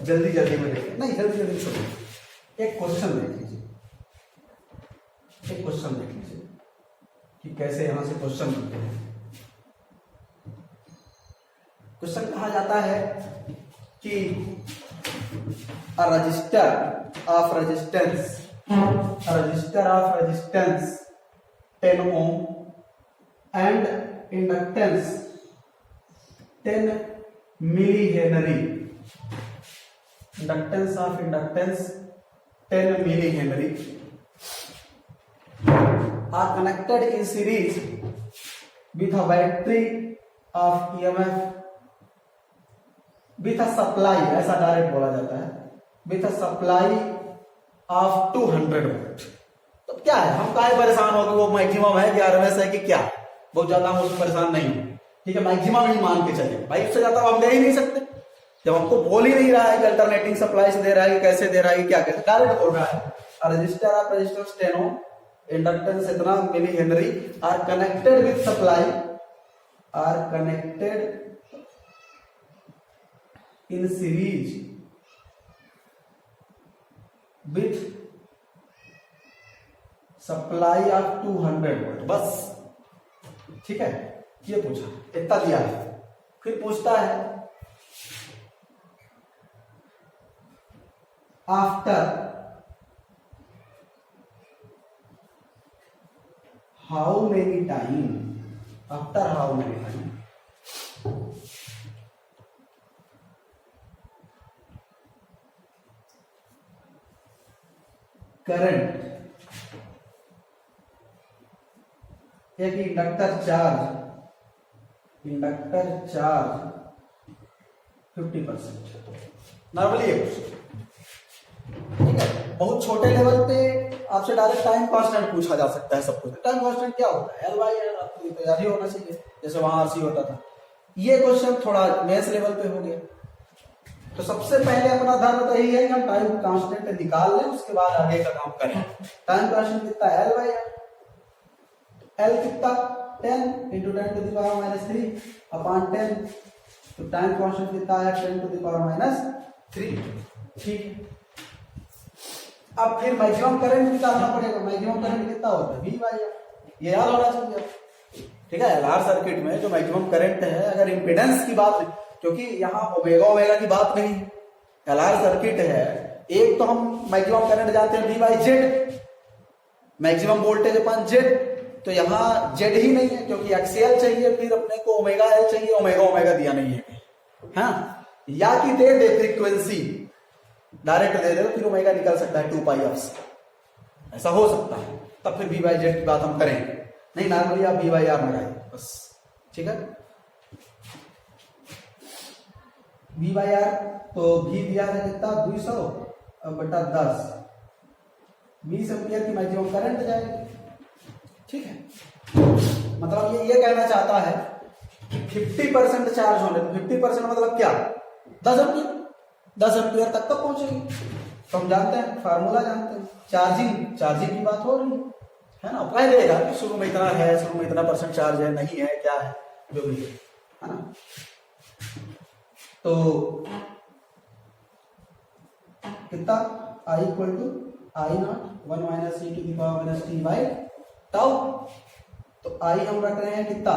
जल्दी में देखें, नहीं जल्दी छोड़ो, एक क्वेश्चन देख लीजिए, कि कैसे यहां से क्वेश्चन बनते हैं। क्वेश्चन कहा जाता है कि a resistor of resistance 10 ohm and inductance 10 millihenry, inductance 10 millihenry are connected in series with a battery of EMF with a supply, ऐसा डायरेक्ट बोला जाता है, with a supply of 200 volt. तो क्या है, हम काहे परेशान हो गए, वो मैक्सिमम है कि आरएमएस है कि क्या, बहुत ज्यादा हम उसमें परेशान नहीं है, ठीक है, मैक्सिमम ही मान के चलिए भाई, उससे ज्यादा हम दे ही नहीं सकते, जब हमको बोल ही नहीं रहा है कि अल्टरनेटिंग सप्लाई से दे रहा है, कैसे दे रहा है, क्या कैसे, डायरेक्ट बोल रहा है register of resistance 10 ohm, inductance इतना millihenry, are connected with supply, are connected in series with supply of 200 volt, बस, ठीक है। ये पूछा, इतना दिया है, फिर पूछता है after how many time, current एक इंडक्टर चार्ज 50%, नॉर्मली ये ठीक है। बहुत छोटे लेवल पे आपसे डायरेक्ट टाइम कांस्टेंट पूछा जा सकता है सब कुछ। टाइम कांस्टेंट क्या होता है? L बाई एल, आपको ये तैयारी होना चाहिए, जैसे वहां आरसी होता था। ये क्वेश्चन थोड़ा मेंस लेवल पे हो गया। तो सबसे पहले अपना धर्म तो यही है कि हम टाइम कांस्टेंट निकाल लें, उसके बाद आगे का काम करें। टाइम कांस्टेंट कितना है? L by L. एल कितना? 10 into 10 to the power minus 3 upon 10। तो टाइम कांस्टेंट कितना है? 10 टू द पावर माइनस 3। ठीक। अब फिर मैक्सिमम करंट निकालना पड़ेगा। मैक्सिमम करंट कितना होता है? V by L. ये याद होना चाहिए, ठीक है। एलआर सर्किट में जो मैक्सिमम करंट है, अगर इंपेडेंस की बात, क्योंकि यहाँ ओमेगा ओमेगा की बात नहीं, एलआर सर्किट है, एक तो हम मैक्सिमम करंट जानते हैं V by Z, maximum voltage upon Z, तो यहाँ जेड ही नहीं है क्योंकि एक्सएल चाहिए, फिर अपने को ओमेगा एल चाहिए, ओमेगा ओमेगा दिया नहीं है। हाँ, या कि दे दे फ्रीक्वेंसी डायरेक्ट दे दे, फिर ओमेगा निकल सकता है 2 पाई एफ से, ऐसा हो सकता है, तब फिर V बाई जेड की बात हम करेंगे। नहीं, नॉर्मली आप V बाई आर लगाइए बस, ठीक है। V बाई आर तो V दिया है कितना? 200 बटा 10, 20 एम्पियर की मैक्सिमम करंट जाएगी, ठीक है। मतलब ये कहना चाहता है कि 50% चार्ज होने, 50% मतलब क्या? 10 एम्पियर, 10 एम्पियर तक पहुंचेगी। तो हम जानते हैं, फार्मूला जानते हैं, चार्जिंग की बात हो रही है ना। कह देगा कि शुरू में इतना है, शुरू में इतना परसेंट चार्ज है, नहीं है, क्या है, जो भी है ना। तो कितना? I equal to I not 1 minus E to the power minus T by tau. तो I हम रख रहे हैं कितना?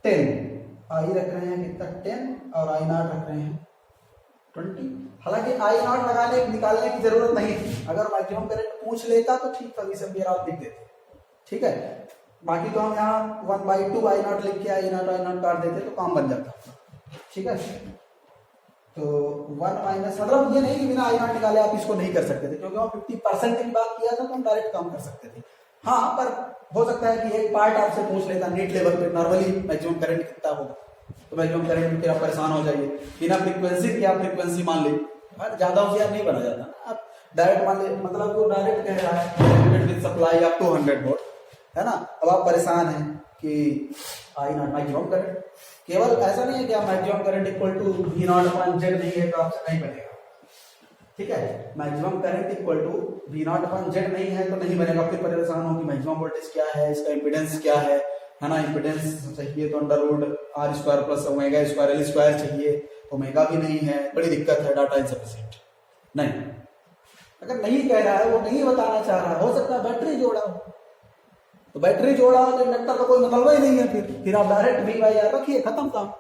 10। I रख रहे हैं कितना? 10, और I नॉट रख रहे हैं 20। हालांकि I नॉट निकालने की जरूरत नहीं थी, अगर मैक्सिमम करंट पूछ लेता तो ठीक था, 20 एम्पियर आप लिख देते, ठीक है। बाकी तो हम यहाँ 1/2 I नॉट लिख के I नॉट काट देते तो काम बन जाता, ठीक है। तो 1 माइनस, मतलब ये नहीं कि बिना I नॉट निकाले आप इसको नहीं कर सकते थे, क्योंकि हम 50% की बात किया था तो हम डायरेक्ट काम कर सकते थे। हाँ, पर हो सकता है कि एक पार्ट आपसे पूछ लेता नीट लेवल पे, नॉर्मली मैक्सिमम करंट कितना होगा, तो मैक्सिमम करंट में फिर आप परेशान हो जाइए। बिना फ्रीक्वेंसी के आप फ्रीक्वेंसी मान ले, ज्यादा होशियार नहीं बना जाता। आप डायरेक्ट मान ले, मतलब वो डायरेक्ट कह रहा है विद सप्लाई ऑफ 200 वोल्ट, है ना। अब आप परेशान हैं कि I नॉट मैक्सिमम करंट, केवल ऐसा नहीं है कि आप maximum current equal to V naught upon Z नहीं है तो आपसे नहीं बनेगा, ठीक है। Maximum current equal to V naught upon Z नहीं है तो नहीं बनेगा, फिर परेशान हो कि मैक्सिमम वोल्टेज क्या है, इसका इंपेडेंस क्या है ना। इंपेडेंस चाहिए तो under root R square plus omega square L square चाहिए, ओमेगा भी नहीं है, बड़ी दिक्कत है, डाटा इनसफिशिएंट। नहीं, अगर नहीं कह रहा है, वो नहीं बताना चाह रहा है, हो सकता है बैटरी जोड़ा हो, तो बैटरी जोड़ा हो तो इंडक्टर का कोई मतलब ही नहीं है, फिर आप डायरेक्ट V बाई आर रखिए, खत्म काम,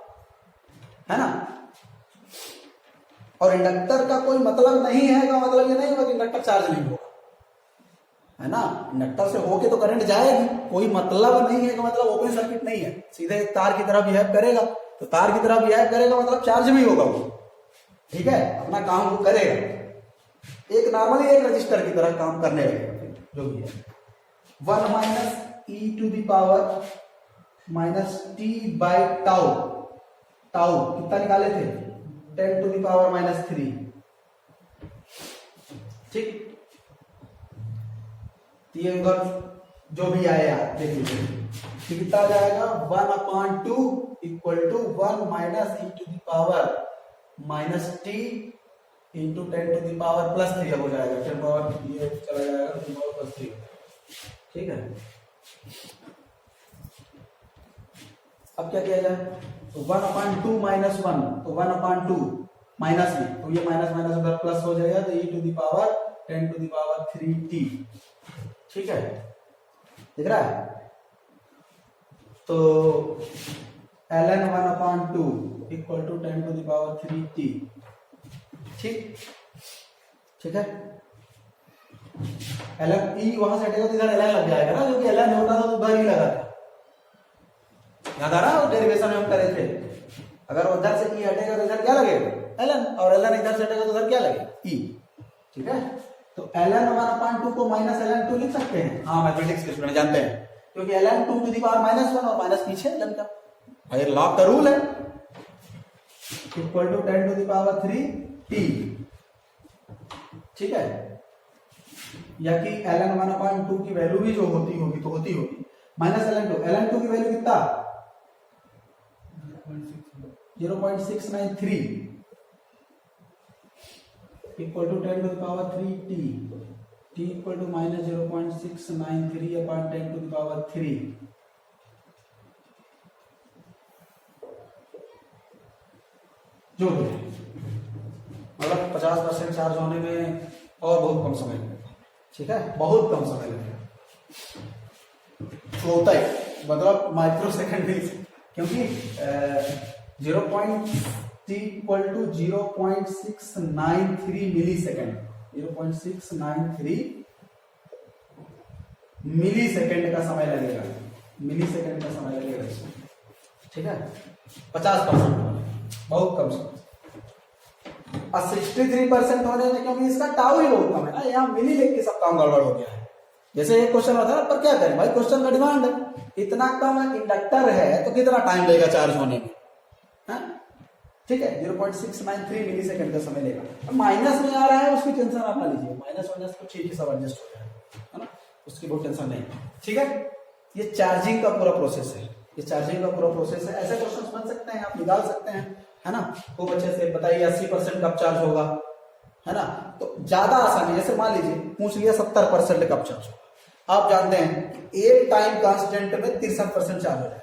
है ना। और इंडक्टर का कोई मतलब नहीं है का मतलब ये नहीं होगा कि इंडक्टर चार्ज नहीं होगा, है ना। इंडक्टर से होके तो करंट जाएगी, कोई मतलब नहीं है का मतलब ओपन सर्किट नहीं है, सीधे एक तार की तरह बिहेव करेगा, तो तार की तरह बिहेव करेगा मतलब चार्ज भी होगा वो, ठीक है, अपना काम वो करेगा, एक नॉर्मली एक रजिस्टर की तरह काम करने लगेगा, जो भी है। 1 minus E to the power minus T by tau, tau कितना निकाले थे? 10 टू द पावर माइनस 3, ठीक। ये उधर जो भी आया देख लीजिए, कितना आ जाएगा? 1/2 equal to 1 minus E to the power minus T into 10 to the power plus 3 हो जाएगा, 10 पावर ये चला जाएगा 10 पावर प्लस 3, ठीक है। अब क्या किया जाए? तो 1/2 माइनस 1, तो 1/2 माइनस में, तो ये माइनस माइनस उधर प्लस हो जाएगा, तो e to the power 10 to the power 3t, ठीक है, दिख रहा है। तो ln 1/2 equal to 10 to the power 3t, ठीक, ठीक है। ln e वहां से हटेगा तो इधर ln लग जाएगा ना, क्योंकि ln होता था तो उधर ही लगा था, याद आ रहा है डेरिवेशन में हम करे थे। अगर उधर से e हटेगा तो इधर क्या लगेगा? ln, और ln इधर से हटेगा तो उधर क्या लगेगा? e, ठीक है। तो ln1/2 को -ln2 लिख सकते हैं। हाँ, मैथमेटिक्स के स्टूडेंट जानते हैं, क्योंकि ln2 टू द पावर -1 और माइनस पीछे ln का, भाई लॉग का रूल है, equal to 10 to the power 3t। ठीक है, या कि ln1/2 की वैल्यू भी जो होती होगी तो होती होगी -ln2 की वैल्यू कितना 0.693 equal to 10 to the power 3t, t equal to -0.693 upon 10 to the power 3। जो भी है, मतलब 50% चार्ज होने में और बहुत कम समय लगेगा। ठीक है, बहुत कम समय लगेगा, तो होता है मतलब माइक्रो सेकेंड भी, क्योंकि 0.693 मिली सेकेंड, 0.693 मिली सेकेंड का समय लगेगा, मिली सेकेंड का समय लगेगा इसमें। ठीक है, 50% बहुत कम समय, और 63% होने में, क्योंकि इसका टाउ ही बहुत कम है ना, यहाँ मिली लेके सब काम गड़बड़ हो गया है। जैसे एक क्वेश्चन होता है, पर क्या करें भाई, क्वेश्चन का डिमांड है, इतना कम इंडक्टर है तो कितना टाइम लेगा चार्ज होने में, है? ठीक है, 0.693 मिली सेकेंड का समय लेगा। माइनस में आ रहा है उसकी टेंशन आप ना लीजिए, माइनस वाइनस तो ठीक है, सब एडजस्ट हो जाएगा, है ना, उसकी बहुत टेंशन नहीं। ठीक है, ये चार्जिंग का पूरा प्रोसेस है, ये चार्जिंग का पूरा प्रोसेस है। ऐसे क्वेश्चन बन सकते हैं, आप निकाल सकते हैं, है ना। खूब अच्छे से बताइए 80% कब चार्ज होगा, है ना, तो ज्यादा आसानी, जैसे मान लीजिए पूछ लिया 70% कब चार्ज होगा। आप जानते हैं एक टाइम कांस्टेंट में 63% चार्ज हो जाएगा,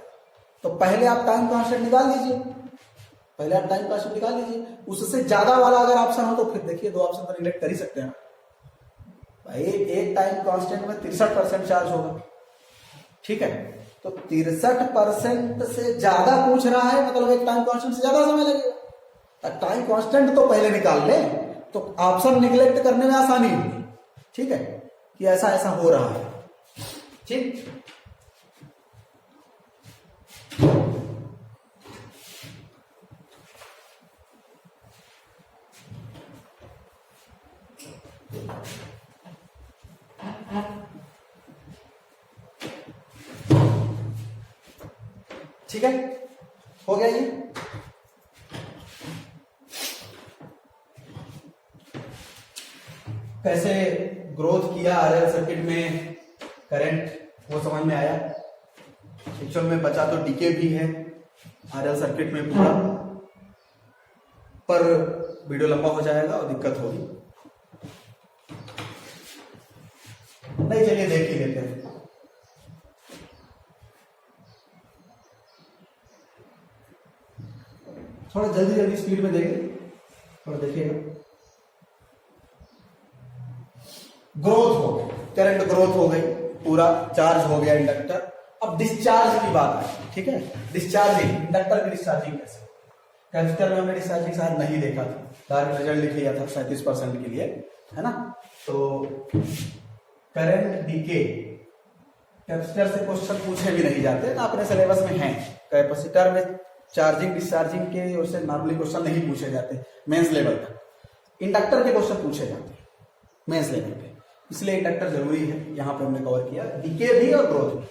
तो पहले आप टाइम कांस्टेंट निकाल लीजिए, पहले आप टाइम कांस्टेंट निकाल लीजिए, उससे ज्यादा वाला अगर ऑप्शन हो तो फिर देखिए 2 ऑप्शन तो निगलेक्ट कर ही सकते हैं भाई। एक टाइम कांस्टेंट में 63% चार्ज होगा, ठीक है, तो 63% से ज्यादा पूछ रहा है, मतलब एक टाइम कांस्टेंट से ज्यादा समय लगेगा। टाइम कांस्टेंट तो पहले निकाल ले, तो ऑप्शन निगलेक्ट करने में आसानी होगी। ठीक है, कि ऐसा ऐसा हो रहा है। ठीक, ठीक है, हो गया ये। कैसे ग्रोथ किया आरएल सर्किट में करंट, वो समझ में आया। एक्चुअल में बचा तो डीके भी है आरएल सर्किट में पूरा, पर वीडियो लंबा हो जाएगा और दिक्कत होगी। नहीं, चलिए देख ही लेते हैं। थोड़ा जल्दी जल्दी स्पीड में देखिए, थोड़ा देखिएगा। ग्रोथ हो गई, करंट ग्रोथ हो गई, पूरा चार्ज हो गया इंडक्टर। अब डिस्चार्ज की बात है। ठीक है, डिस्चार्जिंग, इंडक्टर की डिस्चार्जिंग कैसे, कैपेसिटर में हमने डिस्चार्जिंग शायद नहीं देखा था, डायरेक्ट रिजल्ट लिख लिया था 37% के लिए, है ना। तो करंट डीके, कैपेसिटर से क्वेश्चन पूछे भी नहीं जाते ना, अपने सिलेबस में है। कैपेसिटर में चार्जिंग डिस्चार्जिंग के ओर से नॉर्मली क्वेश्चन नहीं पूछे जाते मेंस लेवल तक। इंडक्टर के क्वेश्चन पूछे जाते हैं मेंस लेवल पे, इसलिए इंडक्टर जरूरी है। यहां पे हमने कवर किया डीके भी और ग्रोथ भी।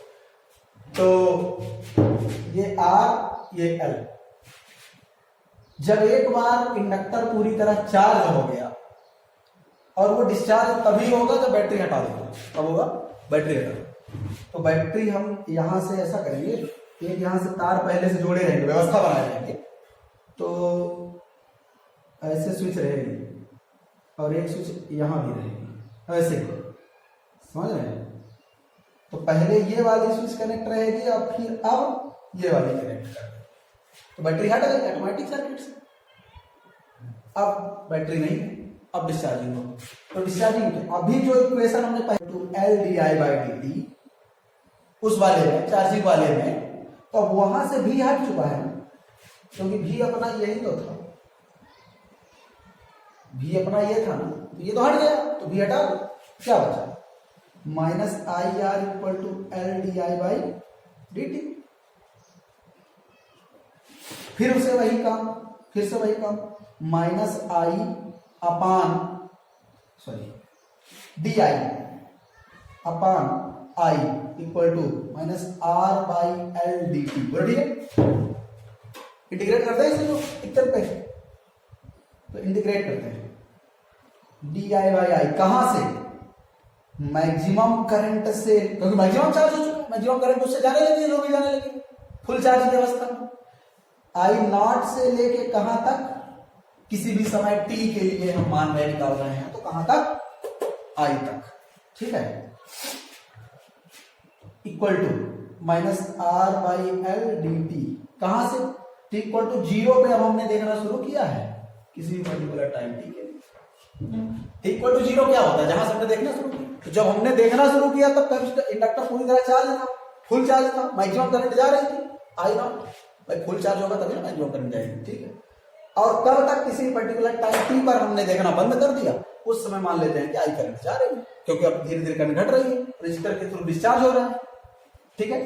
तो ये आर, ये एल, जब एक बार इंडक्टर पूरी तरह चार्ज हो गया, और वो डिस्चार्ज तभी होगा जब बैटरी हटा देगा। कब होगा, बैटरी हटा। तो बैटरी हम यहां से ऐसा करेंगे, एक यहां से तार पहले से जोड़े रहेंगे, व्यवस्था बनाए रहेंगे, तो ऐसे स्विच रहेगी और एक स्विच यहां भी रहेगी, ऐसे समझ रहे हैं। तो पहले ये वाली स्विच कनेक्ट रहेगी और फिर अब ये वाली कनेक्ट कर देंगे, तो बैटरी हट गई ऑटोमेटिक सर्किट से। अब बैटरी नहीं, अब डिस्चार्जिंग हो। तो डिस्चार्जिंग अभी जो इक्वेशन हमने पढ़ी, तो L D I by D T, उस वाले में, चार्जिंग वाले में, तो अब वहां से भी हट चुका है, क्योंकि भी अपना यही तो था, भी अपना ये था ना, तो ये तो हट गया, तो भी हटा दो, क्या बचा, minus I R equal to L D I by D T. फिर उसे वही काम, फिर से वही काम, minus I upon, sorry D I upon I equal to minus R by L D T. बोलो ठीक है, इंटीग्रेट करते हैं इसे जो इक्वल पे, तो इंटीग्रेट करते हैं डी आई बाई आई, कहां से, मैक्सिमम करंट से, क्योंकि मैक्सिमम चार्ज हो चुका है, मैक्सिमम करंट उससे जाने लगी, लो भी जाने लगी फुल चार्ज की अवस्था में। आई नॉट से लेके कहां तक, किसी भी समय टी के लिए हम मान वैल्यू निकाल रहे हैं, तो कहां तक, आई तक, ठीक है, equal to minus R by L D T, कहां से, टी इक्वल टू 0 पे अब हमने देखना शुरू किया है, किसी भी पर्टिकुलर टाइम टी के लिए। टी इक्वल टू 0 क्या होता है, जहां से हमने देखना शुरू किया, तो जब हमने देखना शुरू किया तब इंडक्टर पूरी तरह चार्ज था, फुल चार्ज था, मैक्सिमम करंट जा रही थी, आई नॉट, भाई फुल चार्ज होगा तभी ना मैक्सिमम करंट जाएगी, ठीक है। और कब तक, किसी पर्टिकुलर टाइम टी पर हमने देखना बंद कर दिया, उस समय मान लेते हैं कि आई करंट जा रही है, क्योंकि अब धीरे धीरे करंट घट रही है, रजिस्टर के थ्रू डिस्चार्ज हो रहा है, ठीक है।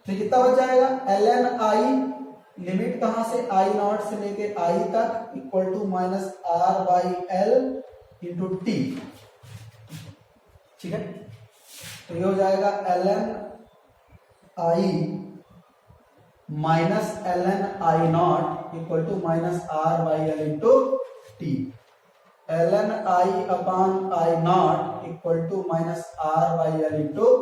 तो कितना बच जाएगा, एल एन आई, लिमिट कहां से, आई नॉट से लेके आई तक, equal to minus R by L into T, ठीक है। तो ये हो जाएगा L N I minus L N I not equal to minus R by L into T, L N I upon I not equal to minus R by L into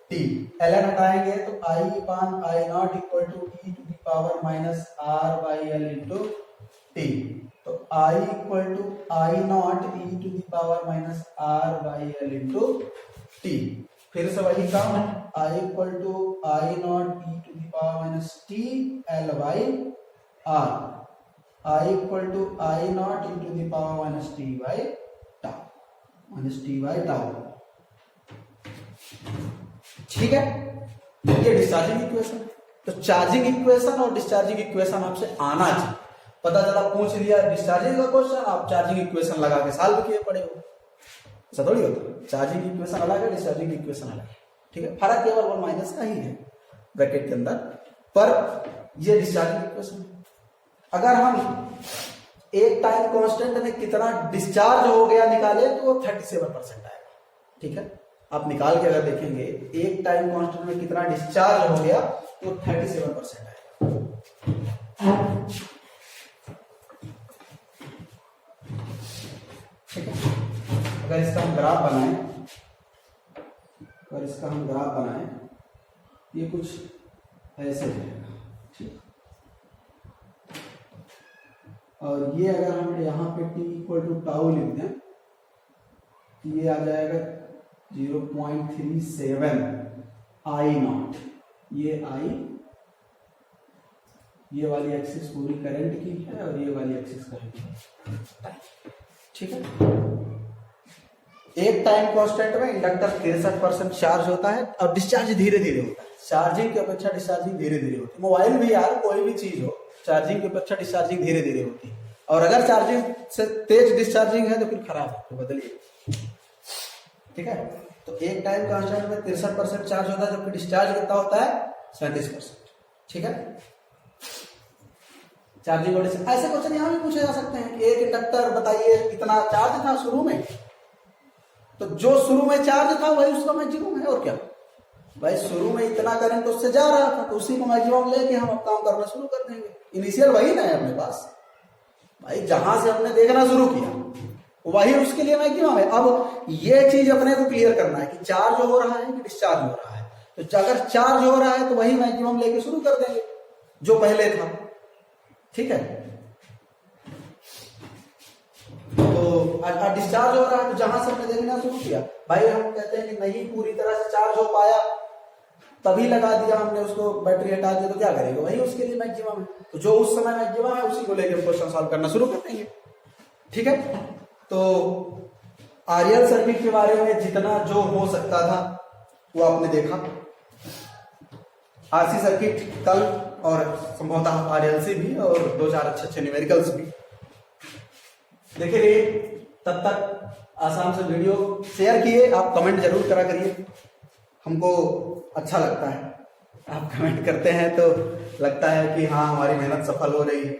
T, L N हटाएंगे तो I upon I not equal to E to the power minus R by L into T, तो आई equal to I not E to the power minus R by L into T, फिर से वही काम, I equal to I not E to the power minus T L by R, I equal to I not E to the power minus T by tau, minus T by tau, ठीक है। ये discharging equation. तो charging equation और discharging equation आपसे आना चाहिए, पता चला पूछ लिया डिस्चार्जिंग का क्वेश्चन, आप चार्जिंग इक्वेशन लगा के सॉल्व किए पड़े हो, ऐसा थोड़ी होता है। चार्जिंग इक्वेशन अलग है, डिस्चार्जिंग इक्वेशन अलग है, ठीक है, फर्क केवल वन माइनस का ही है ब्रैकेट के अंदर, पर ये डिस्चार्जिंग इक्वेशन। अगर हम एक टाइम कांस्टेंट में कितना डिस्चार्ज हो गया निकाले तो वो 37% आएगा, ठीक है। आप निकाल के अगर देखेंगे एक टाइम कांस्टेंट में कितना डिस्चार्ज हो गया तो 37% आएगा, ठीक है। अगर इसका हम ग्राफ बनाएं, ये कुछ ऐसे रहेगा, ठीक। और ये अगर हम यहाँ पे t इक्वल टू टाउ लिख दें तो ये आ जाएगा 0.37 आई नॉट, ये आई, ये वाली एक्सिस पूरी करंट की है और ये वाली एक्सिस करंट की, ठीक है। एक टाइम कांस्टेंट में इंडक्टर 63% चार्ज होता है और डिस्चार्ज धीरे धीरे होता है, चार्जिंग की अपेक्षा डिस्चार्जिंग धीरे धीरे होती है। मोबाइल भी यार कोई भी चीज हो, चार्जिंग की अपेक्षा डिस्चार्जिंग धीरे धीरे होती है, और अगर चार्जिंग से तेज डिस्चार्जिंग है तो फिर खराब है, तो बदलिए, ठीक है। तो एक टाइम कांस्टेंट में 63% चार्ज होता है, जबकि डिस्चार्ज कितना होता है 37%, ठीक है। चार्जिंग और ऐसे क्वेश्चन यहां भी पूछे जा सकते हैं कि एक इंडक्टर बताइए कितना चार्ज था शुरू में, तो जो शुरू में चार्ज था वही उसका मैक्सिमम है, और क्या भाई, शुरू में इतना करंट उससे जा रहा था तो उसी को मैक्सिमम लेके हम अब काम करना शुरू कर देंगे, इनिशियल वही ना है अपने पास भाई, जहां से हमने देखना शुरू किया वही उसके लिए मैक्सिमम है। अब ये चीज अपने को क्लियर करना है कि चार्ज हो रहा है कि डिस्चार्ज हो रहा है, तो अगर चार्ज हो रहा है तो वही मैक्सिमम लेके शुरू कर देंगे जो पहले था, ठीक है। तो डिस्चार्ज हो रहा है तो जहां से हमने देखना शुरू किया, भाई हम कहते हैं कि नहीं पूरी तरह से चार्ज हो पाया, तभी लगा दिया हमने उसको, बैटरी हटा दिया, तो क्या करेगा, वही उसके लिए मैक्सिमम है, तो जो उस समय मैक्सिमम है उसी को लेकर क्वेश्चन सॉल्व करना शुरू कर देंगे, ठीक है। तो आरएल सर्किट के बारे में जितना जो हो सकता था वो आपने देखा, आरसी सर्किट कल और संभवतः आरएलसी भी, और 2-4 अच्छे न्यूमेरिकल्स भी देखिए। तब तक आसान से वीडियो शेयर किए, आप कमेंट जरूर करा करिए, हमको अच्छा लगता है, आप कमेंट करते हैं तो लगता है कि हाँ हमारी मेहनत सफल हो रही है,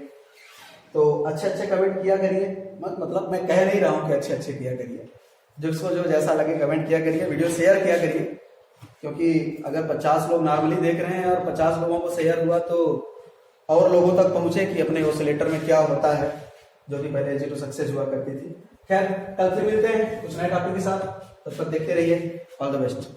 तो अच्छे अच्छे कमेंट किया करिए, मतलब मैं कह नहीं रहा हूं कि अच्छे अच्छे किया करिए, जिसको जो जैसा लगे कमेंट किया करिए, वीडियो शेयर किया करिए, क्योंकि अगर 50 लोग नॉर्मली देख रहे हैं और 50 लोगों को शेयर हुआ तो और लोगों तक पहुंचे कि अपने ऑसिलेटर में क्या होता है, जो कि पहले एजी टू सक्सेस हुआ करती थी। खैर, कल फिर मिलते हैं कुछ नए टॉपिक के साथ, तब तक देखते रहिए। All the best.